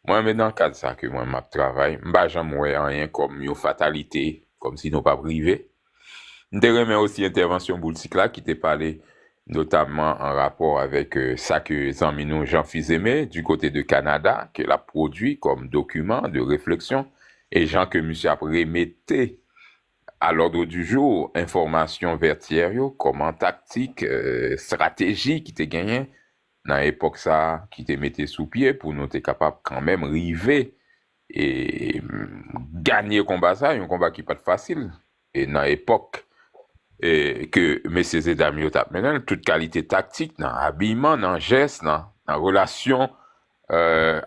Moi, mais dans le cas de ça que moi, je travaille, je ne jamais rien comme une fatalité, comme si nous pas privés. Je remets aussi intervention Boultique là qui t'a parlé notamment en rapport avec ça que Zamino Jean Fils-Aimé du côté de Canada, qu'il a produit comme document de réflexion et Jean que monsieur a remetté à l'ordre du jour information vertière comment tactique stratégie qui t'a gagné dans l'époque ça qui t'a metté sous pied pour nous être capable quand même river et gagner le combat ça, un combat qui n'est pas facile et dans l'époque et que messieurs et dames tap mené toute qualité tactique dans habillement dans geste dans relation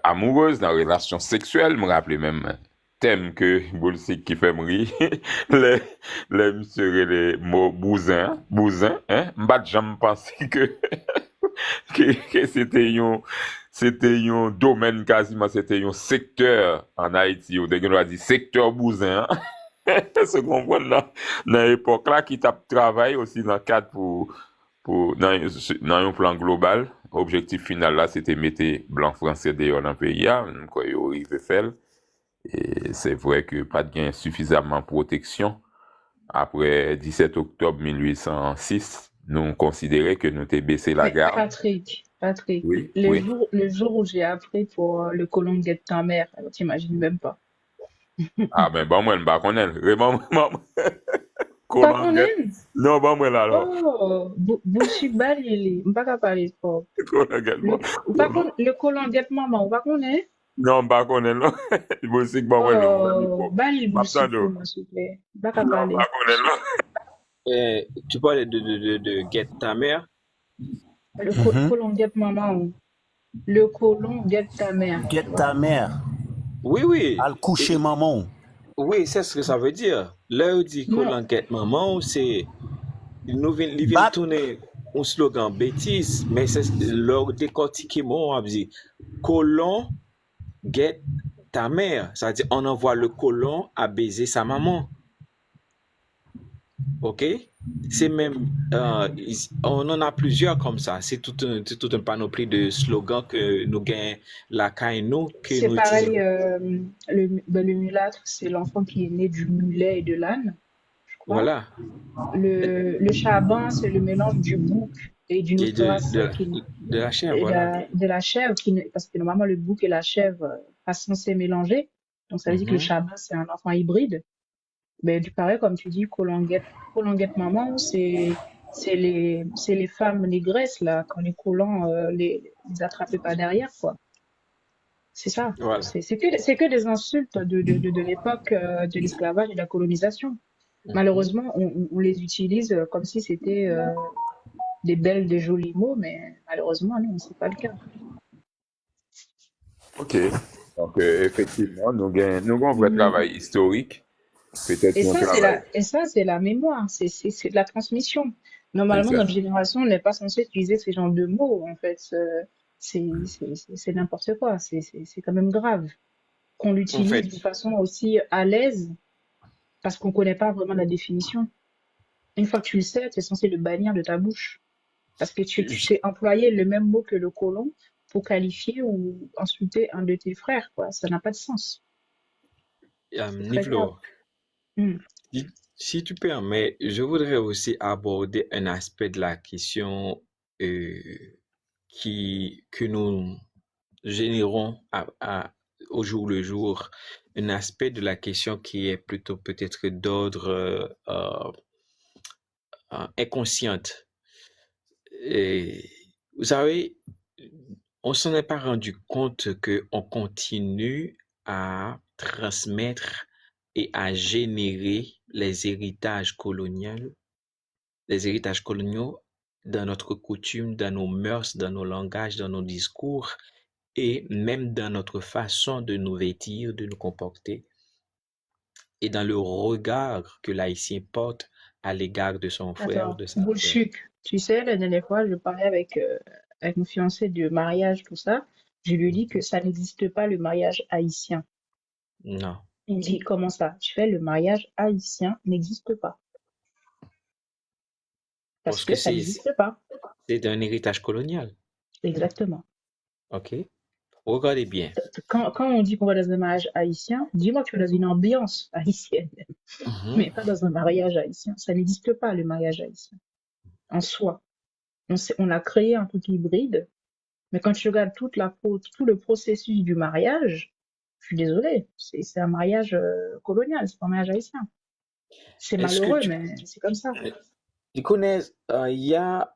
amoureuse dans relation sexuelle me rappelle même thème que Boulsik qui fait me rire les monsieur les mots bousin hein m'bat jamais penser que c'était un domaine quasiment c'était un secteur en Haïti ou on va dire secteur bousin hein? Se comprendre là dans l'époque là qui tape travail aussi dans le cadre pour dans un plan global objectif final là c'était mettre blanc français dehors dans le pays quoi yo arrivé faire et c'est vrai que pas de gain suffisamment protection après 17 octobre 1806 nous considérait que nous t'ai baissé la Mais garde. Patrick, Oui, le oui. jour où j'ai appris pour le colon de ta mère, alors t'imagines même pas. Ah ben bon moi pas connaître vraiment Pas comment qu'on aime. non bon moi là alors Oh, bullshit balili, m'pas qu'à parler fort. Le colon de maman, pas qu'on est. non pas connaître non c'est bon moi Oh, balil bullshit pour moi, s'il vous plaît. Pas qu'à parler. pas connaître Tu parlais de Get ta mère. Le colon de maman. Le colon de ta mère. Get ta mère. Oui. Al coucher maman. Oui, c'est ce que ça veut dire. Là où dit colon get maman, c'est nous vient tourner un slogan bêtise, mais c'est leur décortiquer mot on dit colon get ta mère, c'est-à-dire on envoie le colon à baiser sa maman. OK? C'est même on en a plusieurs comme ça, c'est tout un panoplie de slogans que nous gagnons la nous que c'est nous pareil, utilisons. le mulâtre, c'est l'enfant qui est né du mulet et de l'âne, je crois. Voilà. Le chaban, c'est le mélange du bouc et d'une autre race de la chèvre, et voilà. de la chèvre, parce que normalement le bouc et la chèvre pas censés mélanger. Donc ça veut dire que le chaban, c'est un enfant hybride. Mais du pareil, comme tu dis, colonguette maman, c'est les femmes négresses, là, quand les colons les attrapaient pas derrière, quoi. C'est ça. Voilà. C'est que des insultes de l'époque de l'esclavage et de la colonisation. Malheureusement, on les utilise comme si c'était des jolis mots, mais malheureusement, non, c'est pas le cas. OK. Donc, effectivement, nous avons un vrai travail historique. Peut-être Et ça, c'est la mémoire, c'est de la transmission. Normalement, notre génération n'est pas censée utiliser ces genres de mots, en fait. C'est n'importe quoi, c'est quand même grave. Qu'on l'utilise de façon aussi à l'aise, parce qu'on connaît pas vraiment la définition. Une fois que tu le sais, tu es censé le bannir de ta bouche. Parce que tu sais employer le même mot que le colon pour qualifier ou insulter un de tes frères, quoi. Ça n'a pas de sens. Niflo, si tu permets, je voudrais aussi aborder un aspect de la question que nous générons au jour le jour un aspect de la question qui est plutôt peut-être d'ordre inconsciente. Et, vous savez, on s'en est pas rendu compte qu'on continue à transmettre et à générer les héritages coloniaux dans notre coutume, dans nos mœurs, dans nos langages, dans nos discours et même dans notre façon de nous vêtir, de nous comporter et dans le regard que l'haïtien porte à l'égard de son frère ou Attends, de sa sœur. bullshit. Tu sais, la dernière fois, je parlais avec mon fiancé de mariage, tout ça. Je lui ai dit que ça n'existe pas le mariage haïtien. Non, Il me dit, comment ça? Je fais le mariage haïtien n'existe pas. Parce parce que que ça n'existe pas. c'est un héritage colonial. Exactement. OK? Regardez bien. Quand on dit qu'on va dans un mariage haïtien, dis-moi que tu es dans une ambiance haïtienne, Mhm. mais pas dans un mariage haïtien. Ça n'existe pas, le mariage haïtien, en soi. On a créé un truc hybride, mais quand tu regardes tout le processus du mariage, je suis désolée, c'est un mariage colonial, c'est pas un mariage haïtien. C'est Est-ce que malheureux, mais c'est comme ça. tu connais, il y a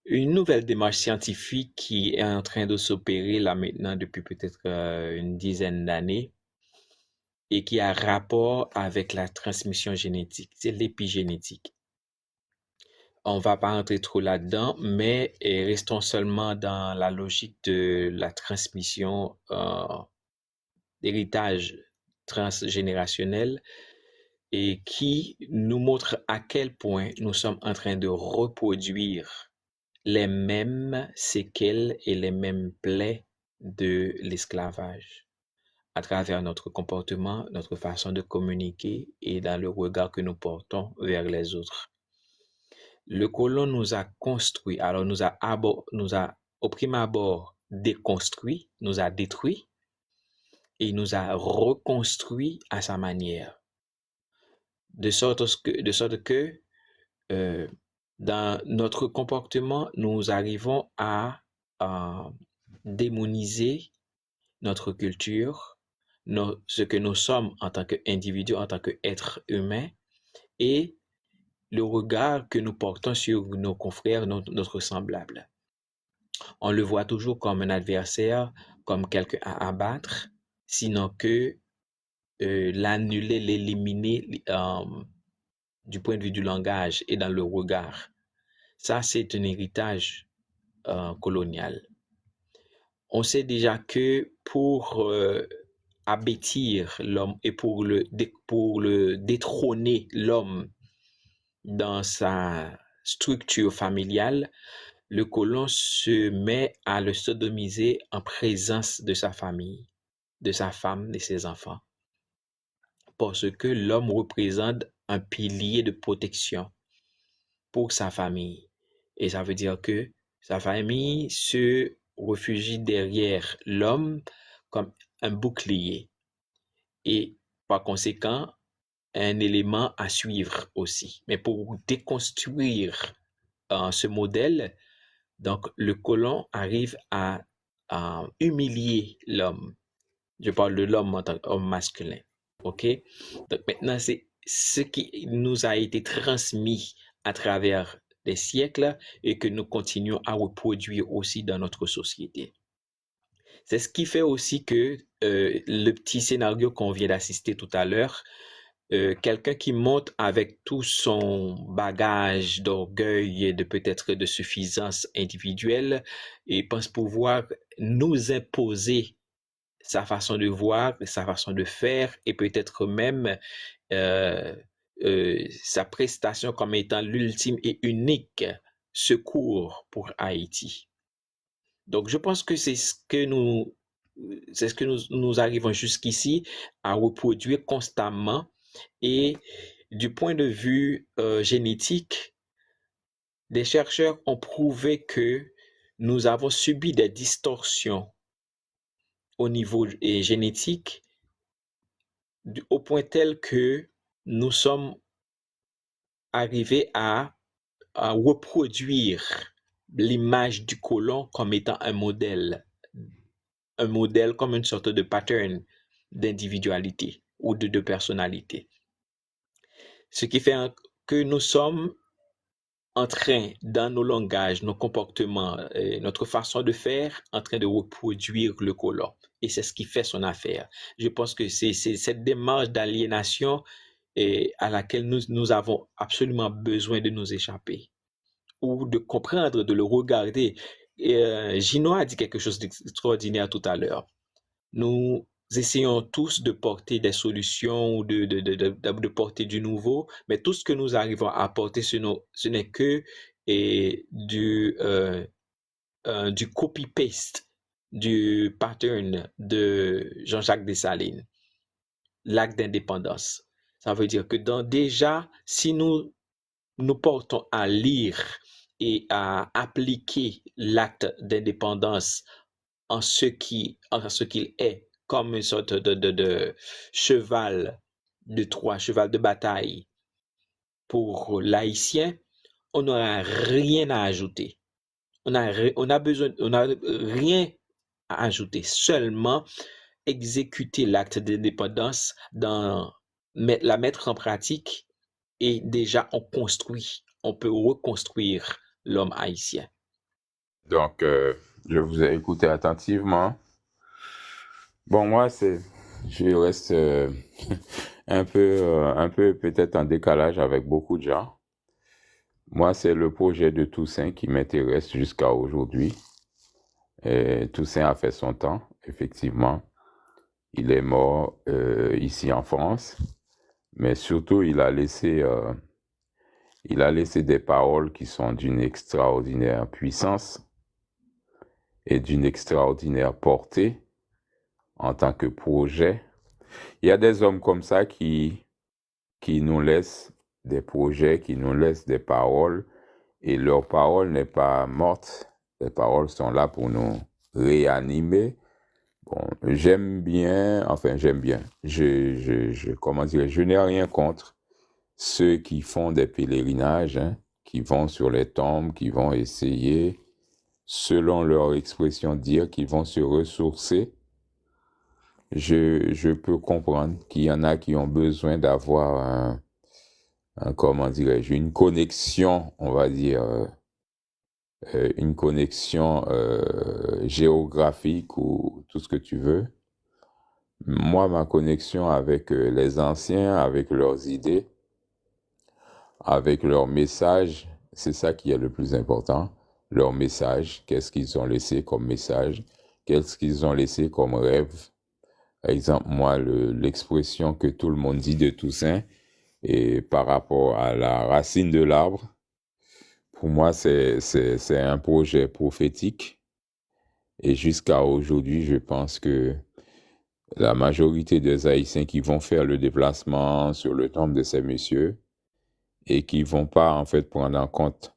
une nouvelle démarche scientifique qui est en train de s'opérer là maintenant depuis peut-être une dizaine d'années et qui a rapport avec la transmission génétique, c'est l'épigénétique. On va pas entrer trop là-dedans, mais restons seulement dans la logique de la transmission d'héritage transgénérationnel et qui nous montre à quel point nous sommes en train de reproduire les mêmes séquelles et les mêmes plaies de l'esclavage à travers notre comportement, notre façon de communiquer et dans le regard que nous portons vers les autres. Le colon nous a construit, alors nous a au prime abord déconstruit, nous a détruit et nous a reconstruit à sa manière. De sorte que dans notre comportement, nous arrivons à démoniser notre culture, ce que nous sommes en tant qu'individus, en tant qu'êtres humains, et le regard que nous portons sur nos confrères, notre semblable. On le voit toujours comme un adversaire, comme quelqu'un à abattre, sinon que l'annuler, l'éliminer du point de vue du langage et dans le regard. Ça, c'est un héritage colonial. On sait déjà que pour abêtir l'homme et pour le détrôner l'homme dans sa structure familiale, le colon se met à le sodomiser en présence de sa famille, de sa femme, de ses enfants. Parce que l'homme représente un pilier de protection pour sa famille. Et ça veut dire que sa famille se réfugie derrière l'homme comme un bouclier. Et par conséquent, un élément à suivre aussi. Mais pour déconstruire ce modèle, donc le colon arrive à humilier l'homme. Je parle de l'homme en tant qu'homme masculin. OK? Donc maintenant, c'est ce qui nous a été transmis à travers les siècles et que nous continuons à reproduire aussi dans notre société. C'est ce qui fait aussi que le petit scénario qu'on vient d'assister tout à l'heure, quelqu'un qui monte avec tout son bagage d'orgueil et de peut-être de suffisance individuelle et pense pouvoir nous imposer sa façon de voir, sa façon de faire et peut-être même sa prestation comme étant l'ultime et unique secours pour Haïti. Donc, je pense que c'est ce que nous arrivons jusqu'ici à reproduire constamment et du point de vue génétique, des chercheurs ont prouvé que nous avons subi des distorsions au niveau génétique au point tel que nous sommes arrivés à reproduire l'image du colon comme étant un modèle un modèle, comme une sorte de pattern d'individualité ou de personnalité. Ce qui fait que nous sommes en train, dans nos langages, nos comportements, notre façon de faire, en train de reproduire le colon. Et c'est ce qui fait son affaire. Je pense que c'est cette démarche d'aliénation à laquelle nous avons absolument besoin de nous échapper ou de comprendre, de le regarder. Gino a dit quelque chose d'extraordinaire tout à l'heure. Nous essayons tous de porter des solutions ou de porter du nouveau, mais tout ce que nous arrivons à apporter, ce n'est que du copy-paste du pattern de Jean-Jacques Dessalines, l'acte d'indépendance. Ça veut dire que déjà, si nous portons à lire et à appliquer l'acte d'indépendance en ce qu'il est, comme une sorte de cheval de Troie, cheval de bataille pour l'haïtien, on n'aura rien à ajouter. On n'a rien à ajouter, seulement exécuter l'acte d'indépendance, la mettre en pratique, et déjà on peut reconstruire l'homme haïtien. Donc, je vous ai écouté attentivement. Bon, moi, je reste un peu peut-être en décalage avec beaucoup de gens. Moi, c'est le projet de Toussaint qui m'intéresse jusqu'à aujourd'hui. Toussaint a fait son temps, effectivement. Il est mort ici en France, mais surtout, il a laissé des paroles qui sont d'une extraordinaire puissance et d'une extraordinaire portée en tant que projet. Il y a des hommes comme ça qui nous laissent des projets, qui nous laissent des paroles, et leur parole n'est pas morte. Les paroles sont là pour nous réanimer. Bon, j'aime bien. Comment dire, je n'ai rien contre ceux qui font des pèlerinages, qui vont sur les tombes, qui vont essayer, selon leur expression, dire qu'ils vont se ressourcer. Je peux comprendre qu'il y en a qui ont besoin d'avoir comment dirais-je, une connexion, on va dire, une connexion géographique ou tout ce que tu veux. Moi, ma connexion avec les anciens, avec leurs idées, avec leurs messages, c'est ça qui est le plus important. Leur message, qu'est-ce qu'ils ont laissé comme message, qu'est-ce qu'ils ont laissé comme rêve. Par exemple, moi, l'expression que tout le monde dit de Toussaint, et par rapport à la racine de l'arbre, pour moi, c'est un projet prophétique. Et jusqu'à aujourd'hui, je pense que la majorité des Haïtiens qui vont faire le déplacement sur le tombe de ces messieurs et qui vont pas, en fait, prendre en compte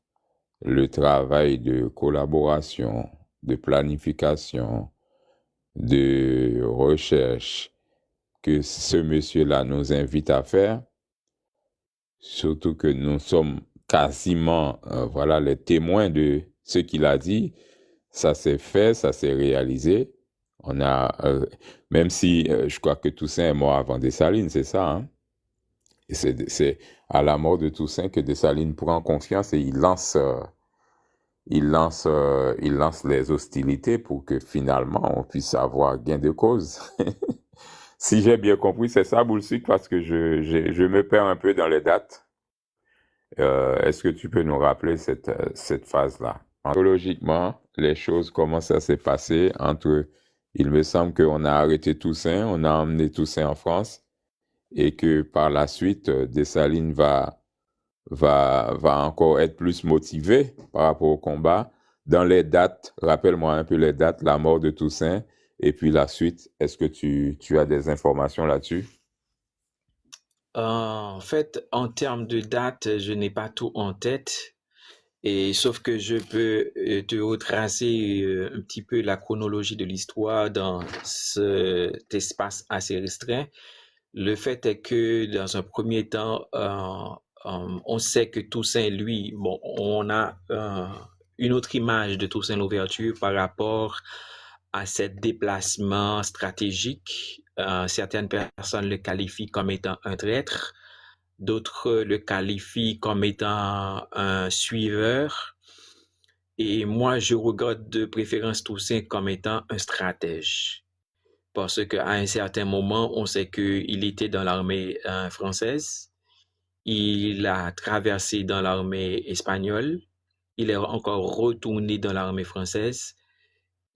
le travail de collaboration, de planification, de recherche que ce monsieur-là nous invite à faire, surtout que nous sommes quasiment les témoins de ce qu'il a dit. Ça s'est fait, ça s'est réalisé. On a, même si je crois que Toussaint est mort avant Dessalines, c'est ça, hein? Et c'est à la mort de Toussaint que Dessalines prend confiance et il lance les hostilités pour que finalement on puisse avoir gain de cause. Si j'ai bien compris, c'est ça, Boulsuk, parce que je me perds un peu dans les dates. Est-ce que tu peux nous rappeler cette phase-là? Chronologiquement, les choses, comment ça s'est passé il me semble qu'on a arrêté Toussaint, on a emmené Toussaint en France, et que par la suite, Dessalines va encore être plus motivé par rapport au combat. Dans les dates, rappelle-moi un peu les dates, la mort de Toussaint, et puis la suite, est-ce que tu as des informations là-dessus? En fait, en termes de date, je n'ai pas tout en tête, sauf que je peux te retracer un petit peu la chronologie de l'histoire dans cet espace assez restreint. Le fait est que dans un premier temps, on sait que Toussaint, lui, on a une autre image de Toussaint Louverture par rapport à ces déplacements stratégiques. Certaines personnes le qualifient comme étant un traître, d'autres le qualifient comme étant un suiveur. Et moi, je regarde de préférence Toussaint comme étant un stratège. Parce qu'à un certain moment, on sait qu'il était dans l'armée française, il a traversé dans l'armée espagnole, il est encore retourné dans l'armée française,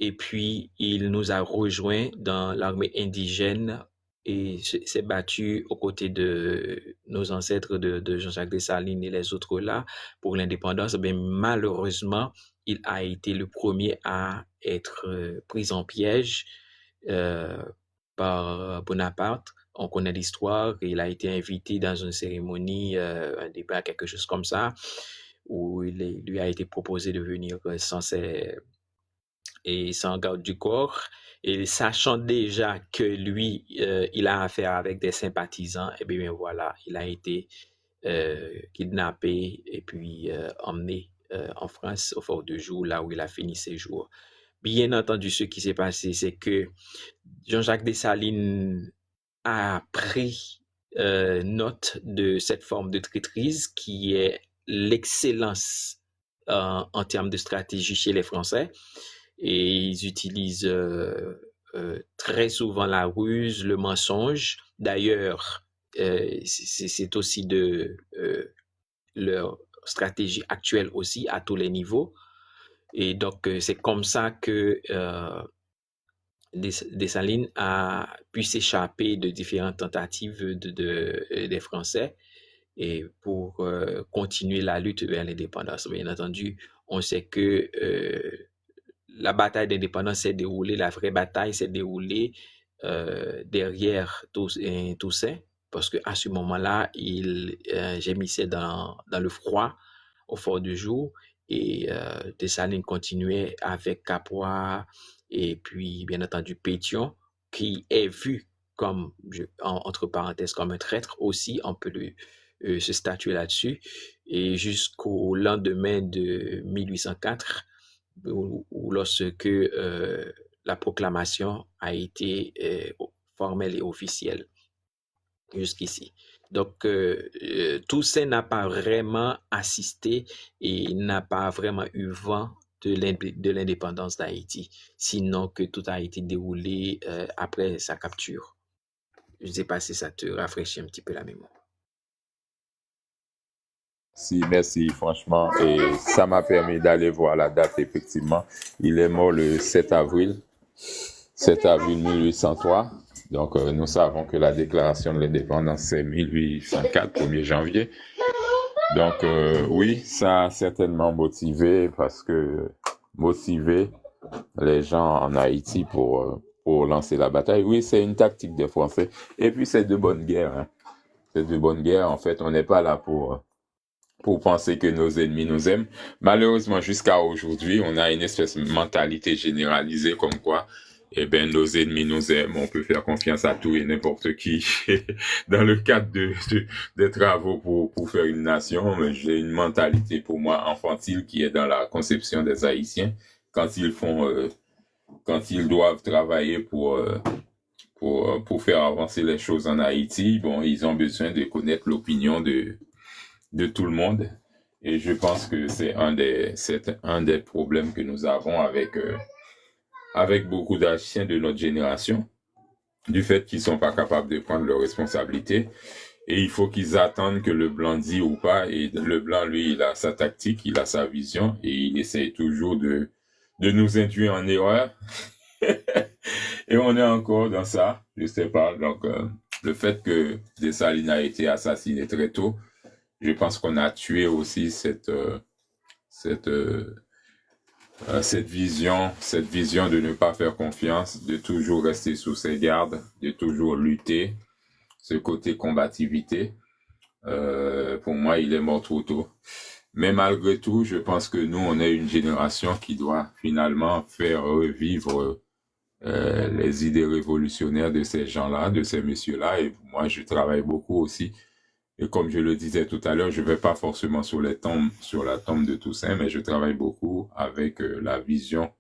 et puis il nous a rejoints dans l'armée indigène et s'est battu aux côtés de nos ancêtres de Jean-Jacques Dessalines et les autres là pour l'indépendance. Mais malheureusement, il a été le premier à être pris en piège par Bonaparte. On connaît l'histoire, il a été invité dans une cérémonie, un débat, quelque chose comme ça, où lui a été proposé de venir sans garde du corps, et sachant déjà que lui, il a affaire avec des sympathisants, et bien voilà, il a été kidnappé et puis emmené en France au Fort-de-Joux, là où il a fini ses jours. Bien entendu, ce qui s'est passé, c'est que Jean-Jacques Dessalines a pris note de cette forme de traîtrise qui est l'excellence en termes de stratégie chez les Français. Et ils utilisent très souvent la ruse, le mensonge. D'ailleurs, c'est aussi de leur stratégie actuelle aussi à tous les niveaux. Et donc, c'est comme ça que Dessalines a pu s'échapper de différentes tentatives des Français et pour continuer la lutte vers l'indépendance. Bien entendu, on sait que la bataille d'indépendance s'est déroulée, la vraie bataille s'est déroulée derrière Toussaint, parce qu'à ce moment-là, il gémissait dans le froid au Fort-de-Joux, et Dessalines continuait avec Capois et puis bien entendu Pétion, qui est vu comme, entre parenthèses, comme un traître aussi, on peut se statuer là-dessus, et jusqu'au lendemain de 1804, où lorsque la proclamation a été formelle et officielle jusqu'ici. Donc, Toussaint n'a pas vraiment assisté et n'a pas vraiment eu vent de l'indépendance d'Haïti, sinon que tout a été déroulé après sa capture. Je ne sais pas si ça te rafraîchit un petit peu la mémoire. Si, merci, franchement. Et ça m'a permis d'aller voir la date, effectivement. Il est mort le 7 avril 1803. Donc, nous savons que la déclaration de l'indépendance, c'est 1804, 1er janvier. Donc, oui, ça a certainement motivé les gens en Haïti pour lancer la bataille. Oui, c'est une tactique des Français. Et puis, c'est de bonne guerre. Hein. C'est de bonne guerre. En fait, on n'est pas là pour penser que nos ennemis nous aiment. Malheureusement, jusqu'à aujourd'hui, on a une espèce de mentalité généralisée comme quoi, eh ben, nos ennemis nous aiment, on peut faire confiance à tout et n'importe qui dans le cadre des travaux pour faire une nation. Mais j'ai une mentalité pour moi infantile qui est dans la conception des Haïtiens quand ils doivent travailler pour faire avancer les choses en Haïti. Bon, ils ont besoin de connaître l'opinion de tout le monde, et je pense que c'est un des problèmes que nous avons avec beaucoup d'Haïtiens de notre génération, du fait qu'ils sont pas capables de prendre leurs responsabilités, et il faut qu'ils attendent que le blanc dise ou pas, et le blanc, lui, il a sa tactique, il a sa vision, et il essaie toujours de nous induire en erreur. Et on est encore dans ça, je sais pas. Donc, le fait que Dessalines a été assassiné très tôt, je pense qu'on a tué aussi cette vision de ne pas faire confiance, de toujours rester sous ses gardes, de toujours lutter, ce côté combativité. Pour moi, il est mort trop tôt. Mais malgré tout, je pense que nous, on est une génération qui doit finalement faire revivre les idées révolutionnaires de ces gens-là, de ces messieurs-là. Et moi, je travaille beaucoup aussi. Et comme je le disais tout à l'heure, je vais pas forcément sur la tombe de Toussaint, mais je travaille beaucoup avec la vision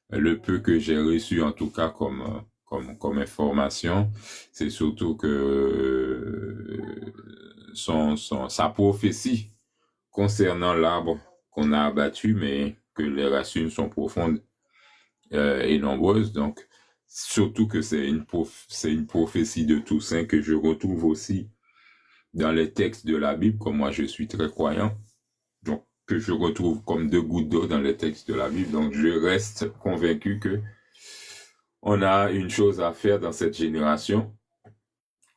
le peu que j'ai reçu en tout cas comme information, c'est surtout que sa prophétie concernant l'arbre qu'on a abattu, mais que les racines sont profondes et nombreuses. Donc, surtout que c'est une prophétie de Toussaint que je retrouve aussi dans les textes de la Bible, comme moi je suis très croyant, donc que je retrouve comme 2 gouttes d'eau dans les textes de la Bible. Donc, je reste convaincu que on a une chose à faire dans cette génération.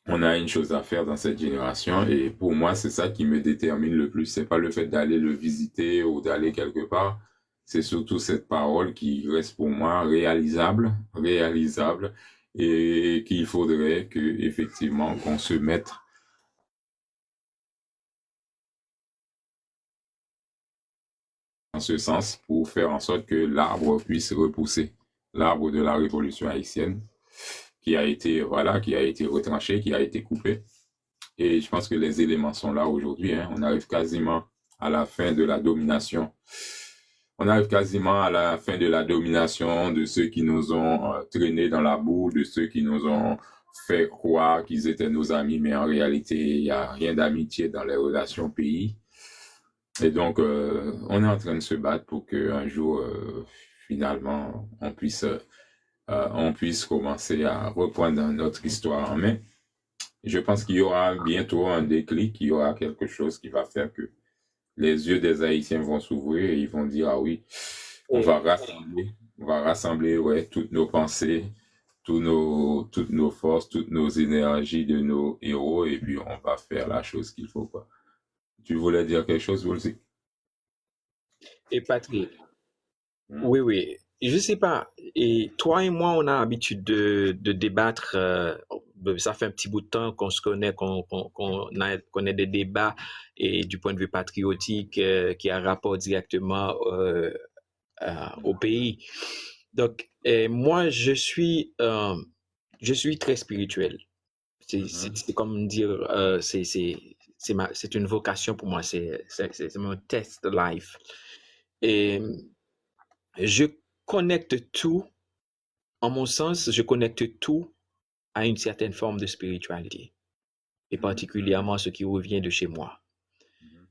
On a une chose à faire dans cette génération et pour moi, c'est ça qui me détermine le plus. C'est pas le fait d'aller le visiter ou d'aller quelque part. C'est surtout cette parole qui reste pour moi réalisable et qu'il faudrait que, effectivement, qu'on se mette en ce sens pour faire en sorte que l'arbre puisse repousser. L'arbre de la révolution haïtienne qui a été retranché, qui a été coupé. Et je pense que les éléments sont là aujourd'hui. On arrive quasiment à la fin de la domination. On arrive quasiment à la fin de la domination de ceux qui nous ont traînés dans la boue, de ceux qui nous ont fait croire qu'ils étaient nos amis, mais en réalité, il n'y a rien d'amitié dans les relations pays. Et donc, on est en train de se battre pour qu'un jour, finalement, on puisse commencer à reprendre notre histoire en main. Je pense qu'il y aura bientôt un déclic, il y aura quelque chose qui va faire que les yeux des Haïtiens vont s'ouvrir et ils vont dire, ah oui, on va rassembler toutes nos pensées, toutes nos forces, toutes nos énergies de nos héros et puis on va faire la chose qu'il faut, quoi. Tu voulais dire quelque chose, Wolsey? Et Patrick, oui, je sais pas. Et toi et moi, on a l'habitude de débattre. Ça fait un petit bout de temps qu'on se connaît, qu'on connaît des débats et du point de vue patriotique qui a rapport directement au pays. Donc, moi, je suis très spirituel. C'est comme dire, c'est une vocation pour moi. C'est mon test life. Et je connecte tout, en mon sens, je connecte tout à une certaine forme de spiritualité, et particulièrement ce qui revient de chez moi.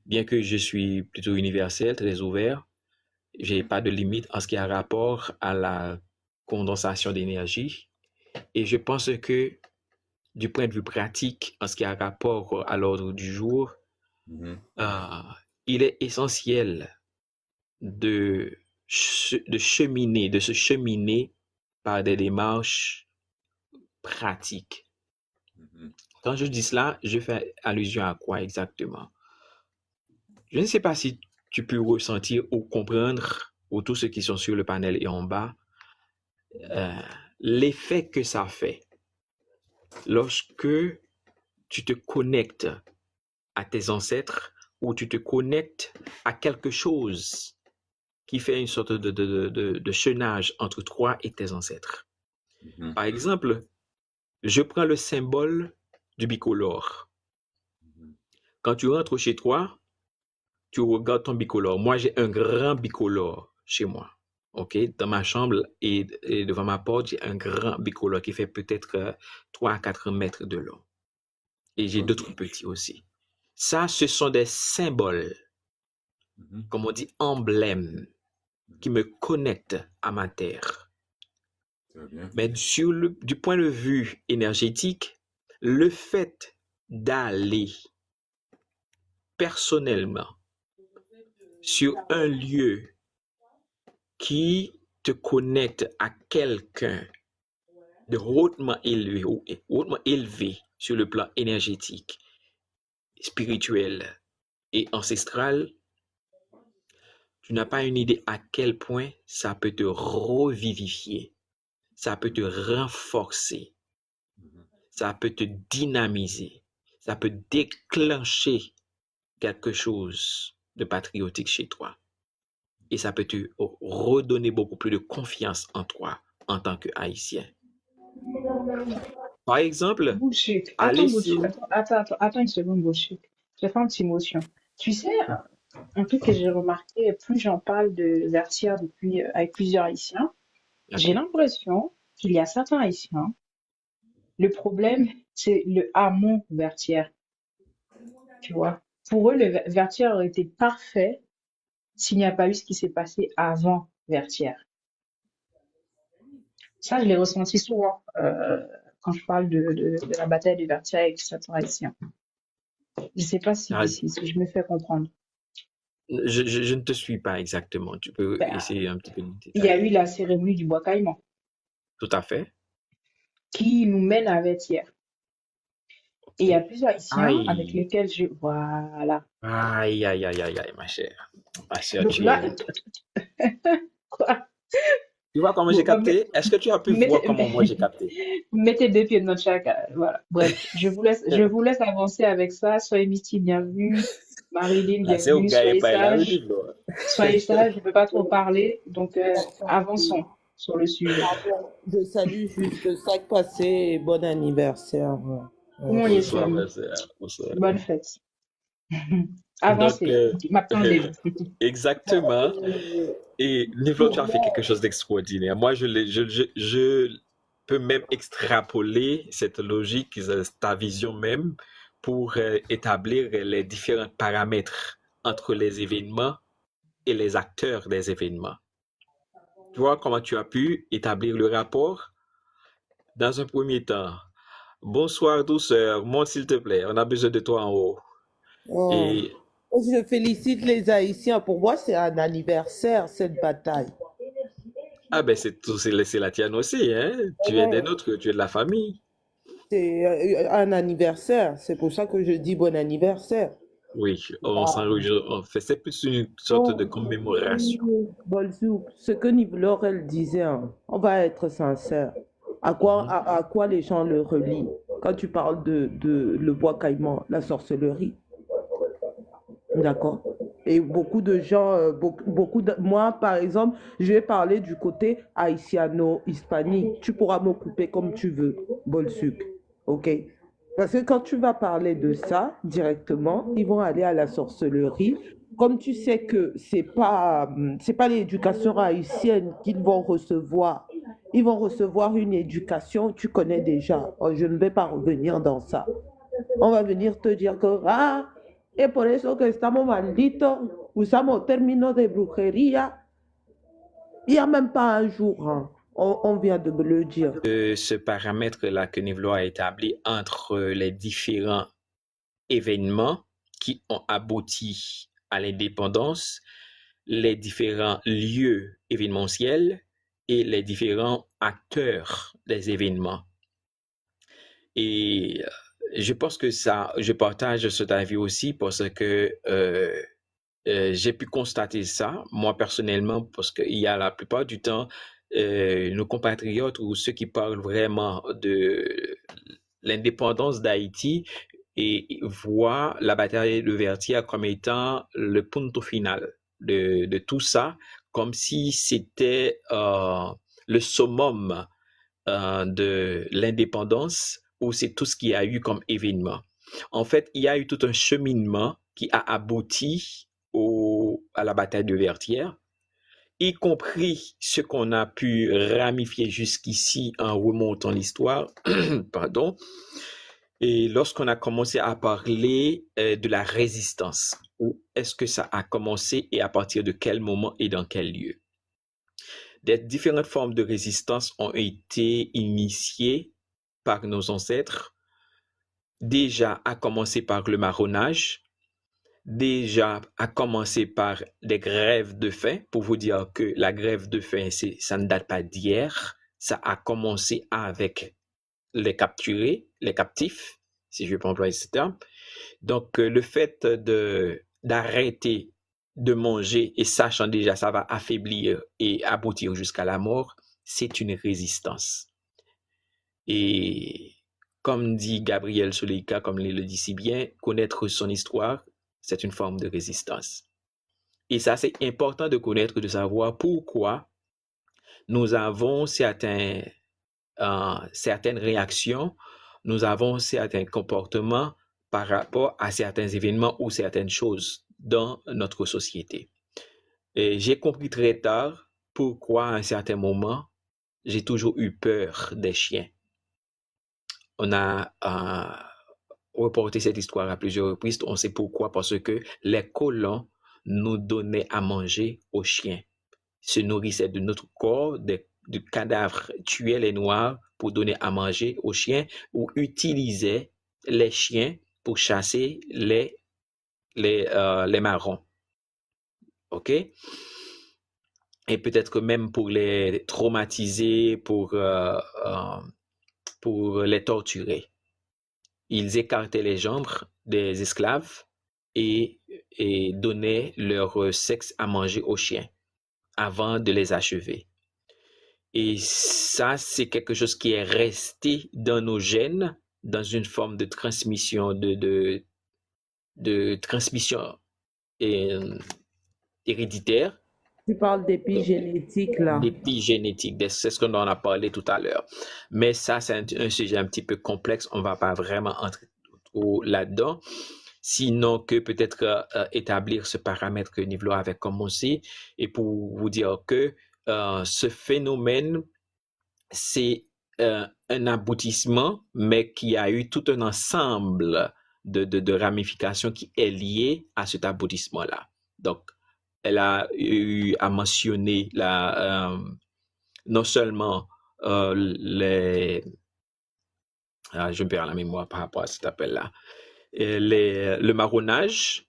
Bien que je suis plutôt universel, très ouvert, j'ai pas de limite en ce qui a rapport à la condensation d'énergie, et je pense que du point de vue pratique, en ce qui a rapport à l'ordre du jour, il est essentiel de se cheminer par des démarches pratiques. Quand je dis cela, je fais allusion à quoi exactement? Je ne sais pas si tu peux ressentir ou comprendre, ou tous ceux qui sont sur le panel et en bas, l'effet que ça fait lorsque tu te connectes à tes ancêtres ou tu te connectes à quelque chose qui fait une sorte de chaînage entre toi et tes ancêtres. Par exemple, je prends le symbole du bicolore. Quand tu rentres chez toi, tu regardes ton bicolore. Moi, j'ai un grand bicolore chez moi. OK? Dans ma chambre et devant ma porte, j'ai un grand bicolore qui fait peut-être 3 à 4 mètres de long. Et j'ai d'autres petits aussi. Ça, ce sont des symboles, comme on dit, emblèmes, qui me connectent à ma terre. Mais du point de vue énergétique, le fait d'aller personnellement sur un lieu qui te connecte à quelqu'un de hautement élevé ou hautement élevé sur le plan énergétique, spirituel et ancestral, tu n'as pas une idée à quel point ça peut te revivifier, ça peut te renforcer, ça peut te dynamiser, ça peut déclencher quelque chose de patriotique chez toi. Et ça peut te redonner beaucoup plus de confiance en toi en tant que Haïtien. Par exemple, Bullshit. aller Attends une seconde, bullshit. J'ai fait une petite motion. Tu sais, un truc que j'ai remarqué, plus j'en parle de Vertière avec plusieurs Haïtiens, J'ai Ok. l'impression qu'il y a certains Haïtiens, le problème, c'est le amont vertière, tu vois. Pour eux, le vertière aurait été parfait s'il n'y a pas eu ce qui s'est passé avant vertière. Ça, je l'ai ressenti souvent quand je parle de la bataille de vertière avec certains Haïtiens. Je sais pas Ah, si je me fais comprendre. je ne te suis pas exactement. Tu peux Ben, essayer un petit peu de il y a eu détailler. la cérémonie du bois caïman Tout à fait. qui nous mène à vertière. Et il y a plusieurs Haïtiens avec Aïe. lesquels je... Voilà. Aïe, aïe, aïe, aïe, aïe, ma chère. Ma chère, Donc tu là, es... quoi? Tu vois comment j'ai Bon, capté? Est-ce que tu as pu voir mettez, comment moi j'ai capté? mettez deux pieds dans chaque. Voilà. Bref, je vous laisse avancer avec ça. Soyez Misty, bienvenue. Marilyn, Là, c'est au bienvenue. gars et Soyez pas là, le sages. livre. Soyez sages. Je ne peux pas trop parler. Donc, avançons sur le sujet. Je salue juste sac passé et bon anniversaire. Comment y Bonsoir, est-il? ma sœur. Bonsoir. Bonne fête. Donc, Avancez. M'attendez. exactement. Et Nivlo, tu as fait quelque chose d'extraordinaire. Moi, je peux même extrapoler cette logique, ta vision même, pour établir les différents paramètres entre les événements et les acteurs des événements. Tu vois comment tu as pu établir le rapport? Dans un premier temps, bonsoir douceur, monte s'il te plaît, on a besoin de toi en haut. Oh. Et Je félicite les Haïtiens. Pour moi, c'est un anniversaire, cette bataille. ah ben c'est la tienne aussi, hein? Tu es des nôtres, tu es de la famille. C'est un anniversaire. C'est pour ça que je dis bon anniversaire. Oui, on s'enregistre, c'est plus une sorte de commémoration. Bolzouk, ce que Nivelor, elle disait, hein, on va être sincère. À quoi les gens le relient quand tu parles de le bois caïman, la sorcellerie? D'accord. Et beaucoup de gens, moi, par exemple, je vais parler du côté haïtiano-hispanique. Tu pourras m'occuper comme tu veux, Bolsuc. OK? Parce que quand tu vas parler de ça directement, ils vont aller à la sorcellerie. Comme tu sais que c'est pas l'éducation haïtienne qu'ils vont recevoir. Ils vont recevoir une éducation, tu connais déjà. Oh, je ne vais pas revenir dans ça. On va venir te dire que, et por eso que estamos malditos, usamos términos de brujería. Il n'y a même pas un jour, hein, on vient de me le dire. Ce paramètre-là que Nivelo a établi entre les différents événements qui ont abouti à l'indépendance, les différents lieux événementiels et les différents acteurs des événements. Et je pense que je partage cet avis aussi parce que j'ai pu constater ça, moi personnellement, parce qu'il y a la plupart du temps, nos compatriotes ou ceux qui parlent vraiment de l'indépendance d'Haïti et voient la bataille de Vertières comme étant le punto final de tout ça, comme si c'était le summum de l'indépendance où c'est tout ce qu'il y a eu comme événement. En fait, il y a eu tout un cheminement qui a abouti à la bataille de Vertières, y compris ce qu'on a pu ramifier jusqu'ici en remontant l'histoire, pardon, et lorsqu'on a commencé à parler de la résistance, où est-ce que ça a commencé et à partir de quel moment et dans quel lieu? Des différentes formes de résistance ont été initiées par nos ancêtres, déjà à commencer par le marronnage, déjà à commencer par des grèves de faim, pour vous dire que la grève de faim, ça ne date pas d'hier, ça a commencé avec les capturés, les captifs, si je peux employer ce terme. Donc, le fait d'arrêter de manger et sachant déjà ça va affaiblir et aboutir jusqu'à la mort, c'est une résistance. Et comme dit Gabriel Soleika, comme il le dit si bien, connaître son histoire, c'est une forme de résistance. Et ça, c'est important de connaître, de savoir pourquoi nous avons certaines réactions, nous avons certains comportements par rapport à certains événements ou certaines choses dans notre société. Et j'ai compris très tard pourquoi à un certain moment, j'ai toujours eu peur des chiens. On a reporté cette histoire à plusieurs reprises. On sait pourquoi, parce que les colons nous donnaient à manger aux chiens, se nourrissaient de notre corps, du cadavre, tuaient les noirs pour donner à manger aux chiens, ou utilisaient les chiens pour chasser les marrons. OK? Et peut-être que même pour les traumatiser, pour les torturer. Ils écartaient les jambes des esclaves et donnaient leur sexe à manger aux chiens avant de les achever. Et ça, c'est quelque chose qui est resté dans nos gènes, dans une forme de transmission, de transmission héréditaire. Tu parles d'épigénétique, là. D'épigénétique, c'est ce qu'on en a parlé tout à l'heure. Mais ça, c'est un sujet un petit peu complexe. On ne va pas vraiment entrer là-dedans. Sinon que peut-être établir ce paramètre que Nivelo avait commencé et pour vous dire que ce phénomène, c'est un aboutissement, mais qui a eu tout un ensemble de ramifications qui est lié à cet aboutissement-là. Donc, elle a eu à mentionner non seulement je me perds la mémoire par rapport à cet appel-là, le marronnage,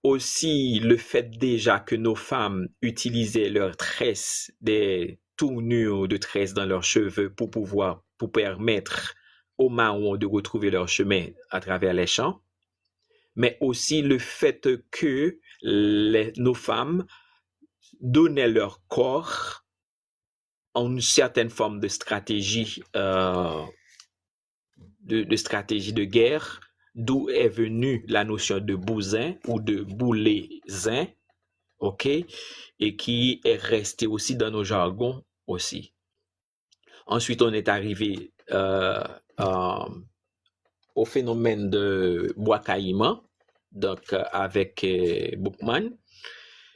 aussi le fait déjà que nos femmes utilisaient leurs tresses, des tournures de tresses dans leurs cheveux pour permettre aux marrons de retrouver leur chemin à travers les champs, mais aussi le fait que nos femmes donnaient leur corps en une certaine forme de stratégie, de stratégie de guerre, d'où est venue la notion de bousin ou de boulézin, ok, et qui est restée aussi dans nos jargons aussi. Ensuite, on est arrivé au phénomène de Bois-Caïman, donc avec Boukman.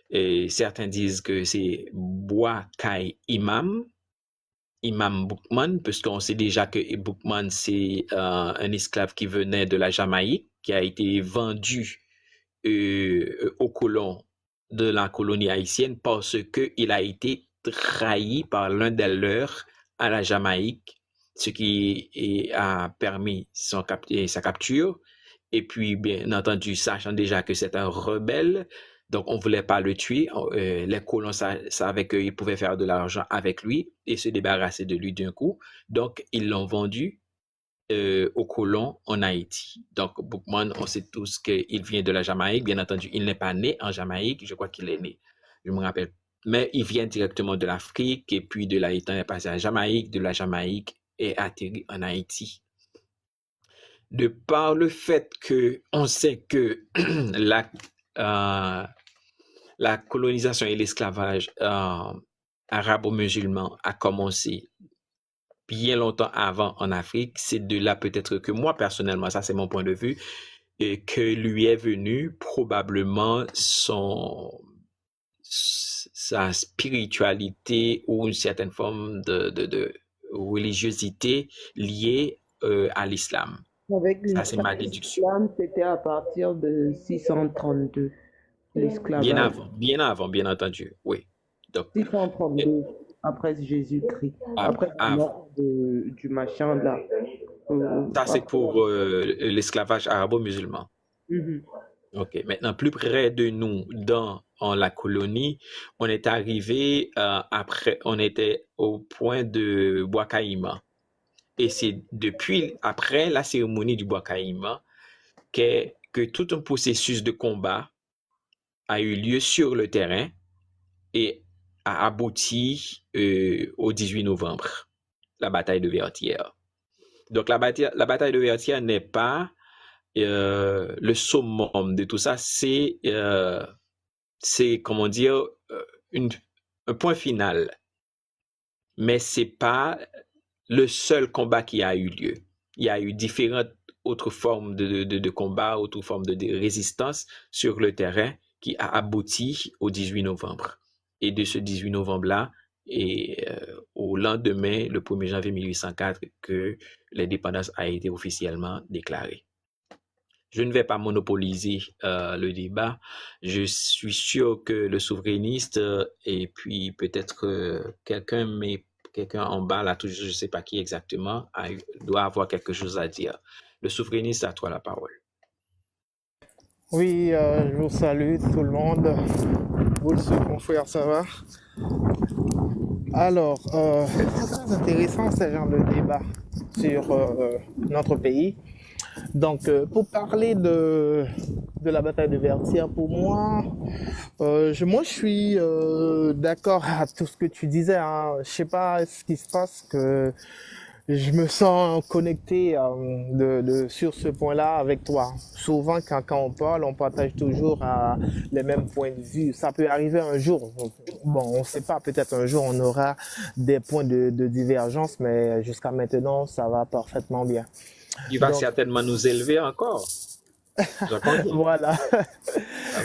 Et certains disent que c'est Bois-Caï-Imam, Imam Boukman, puisqu'on sait déjà que Boukman, c'est un esclave qui venait de la Jamaïque, qui a été vendu aux colons de la colonie haïtienne parce qu'il a été trahi par l'un des leurs à la Jamaïque, ce qui a permis sa capture. Et puis, bien entendu, sachant déjà que c'est un rebelle, donc on ne voulait pas le tuer. Les colons savaient qu'ils pouvaient faire de l'argent avec lui et se débarrasser de lui d'un coup. Donc, ils l'ont vendu aux colons en Haïti. Donc, Boukman, on sait tous qu'il vient de la Jamaïque. Bien entendu, il n'est pas né en Jamaïque. Je crois qu'il est né, je me rappelle. Mais il vient directement de l'Afrique et puis de l'Haïti, il est passé à la Jamaïque, de la Jamaïque et atterri en Haïti. De par le fait qu'on sait que la colonisation et l'esclavage arabo-musulman a commencé bien longtemps avant en Afrique, c'est de là peut-être que moi personnellement, ça c'est mon point de vue, et que lui est venu probablement sa spiritualité ou une certaine forme de religiosité liée à l'islam. Avec ça, c'est ma déduction. l'islam, c'était à partir de 632, l'esclavage. Bien avant, bien entendu, oui. Donc, 632 après Jésus-Christ, après la mort du machin là. Ça, c'est pour l'esclavage arabo-musulman. OK. Maintenant, plus près de nous, dans la colonie, on est arrivé on était au point de Bois-Caïman. Et c'est après la cérémonie du Bois-Caïman que tout un processus de combat a eu lieu sur le terrain et a abouti au 18 novembre, la bataille de Vertières. Donc, la bataille de Vertières n'est pas le summum de tout ça, c'est comment dire, un point final. Mais c'est pas le seul combat qui a eu lieu. Il y a eu différentes autres formes de combat, autres formes de résistance sur le terrain qui a abouti au 18 novembre. Et de ce 18 novembre-là et au lendemain, le 1er janvier 1804, que l'indépendance a été officiellement déclarée. Je ne vais pas monopoliser le débat. Je suis sûr que le souverainiste et puis peut-être quelqu'un en bas, là, je ne sais pas qui exactement, doit avoir quelque chose à dire. Le souverainiste, à toi la parole. Oui, je vous salue tout le monde. Vous le savez, mon frère, ça va? Alors, c'est très intéressant ce genre de débat sur notre pays. Donc, pour parler de la bataille de Vertières, pour moi, je suis d'accord à tout ce que tu disais. Hein. Je sais pas ce qui se passe, que je me sens connecté sur ce point-là avec toi. Souvent, quand on parle, on partage toujours les mêmes points de vue. Ça peut arriver un jour. Bon, on ne sait pas, peut-être un jour on aura des points de divergence, mais jusqu'à maintenant, ça va parfaitement bien. Il va certainement nous élever encore. Voilà.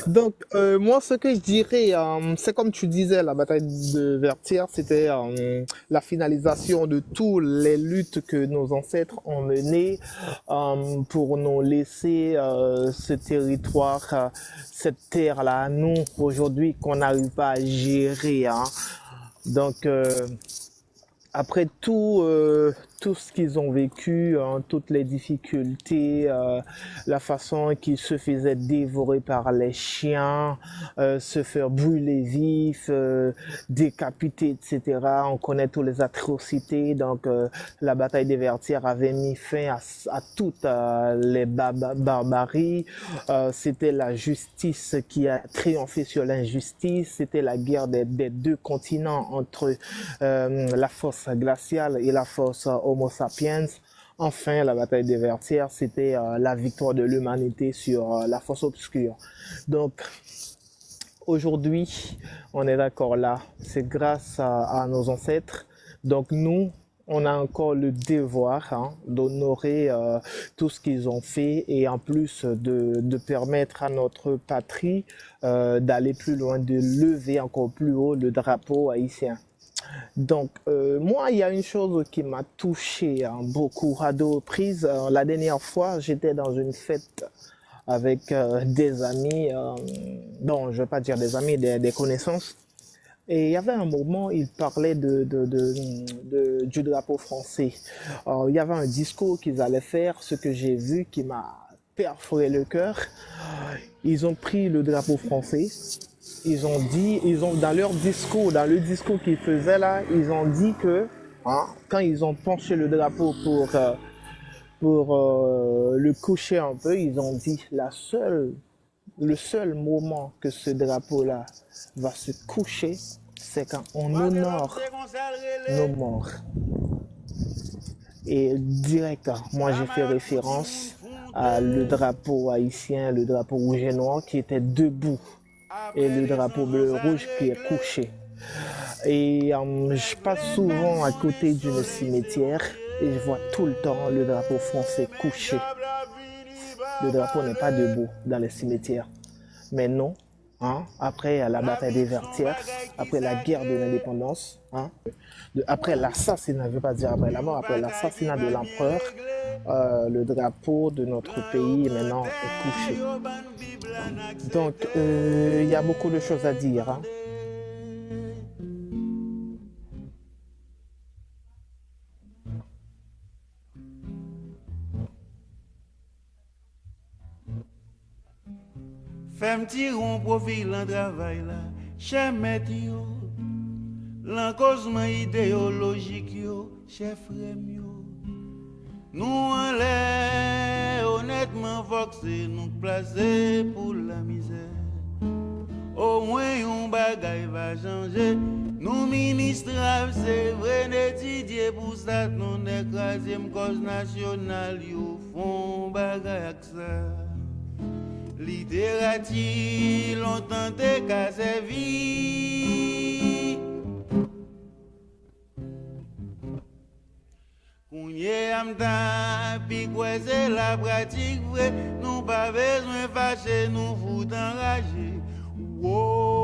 Donc, moi, ce que je dirais, c'est comme tu disais, la bataille de Vertières, c'était la finalisation de toutes les luttes que nos ancêtres ont menées pour nous laisser ce territoire, cette terre-là à nous, aujourd'hui, qu'on n'arrive pas à gérer. Hein. Donc, après tout ce qu'ils ont vécu, hein, toutes les difficultés, la façon qu'ils se faisaient dévorer par les chiens, se faire brûler vif, décapiter, etc. On connaît toutes les atrocités. Donc, la bataille des Vertières avait mis fin à toutes les barbaries. C'était la justice qui a triomphé sur l'injustice. C'était la guerre des deux continents entre la force glaciale et la force Homo sapiens. Enfin, la bataille des Vertières, c'était la victoire de l'humanité sur la force obscure. Donc, aujourd'hui, on est d'accord là. C'est grâce à nos ancêtres. Donc, nous, on a encore le devoir d'honorer tout ce qu'ils ont fait et en plus de permettre à notre patrie d'aller plus loin, de lever encore plus haut le drapeau haïtien. Donc, moi, il y a une chose qui m'a touché beaucoup à deux reprises. La dernière fois, j'étais dans une fête avec des amis, je ne vais pas dire des amis, des connaissances. Et il y avait un moment, il parlait du drapeau français. Il y avait un discours qu'ils allaient faire, ce que j'ai vu qui m'a perforé le cœur. Ils ont pris le drapeau français. Dans le discours qu'ils faisaient là, ils ont dit que quand ils ont penché le drapeau pour le coucher un peu, ils ont dit le seul moment que ce drapeau-là va se coucher, c'est quand on honore nos morts. Et direct, moi j'ai fait référence à le drapeau haïtien, le drapeau rouge et noir qui était debout, et le drapeau bleu-rouge qui est couché. Et je passe souvent à côté d'une cimetière et je vois tout le temps le drapeau français couché. Le drapeau n'est pas debout dans les cimetières. Mais non, après la bataille des Vertières, après la guerre de l'indépendance, après l'assassinat, je ne veux pas dire après la mort, après l'assassinat de l'empereur, le drapeau de notre pays maintenant est couché. Donc, il y a beaucoup de choses à dire. Femme tiron profil en travail là, chef maître yo, l'encosement idéologique yo, chef frème yo. Nous en l'air, honnêtement voxé, nous placer pour la misère. Au moins un bagay va changer. Nous ministres, c'est vrai d'étudier pour ça, nous écrasième cause nationale, yo font bagay avec ça. Littérature, longtemps t'es qu'à servir. Kounye amta, pi quoi c'est la pratique vraie. Nous pas besoin fâcher, nous fout enragé. Wow.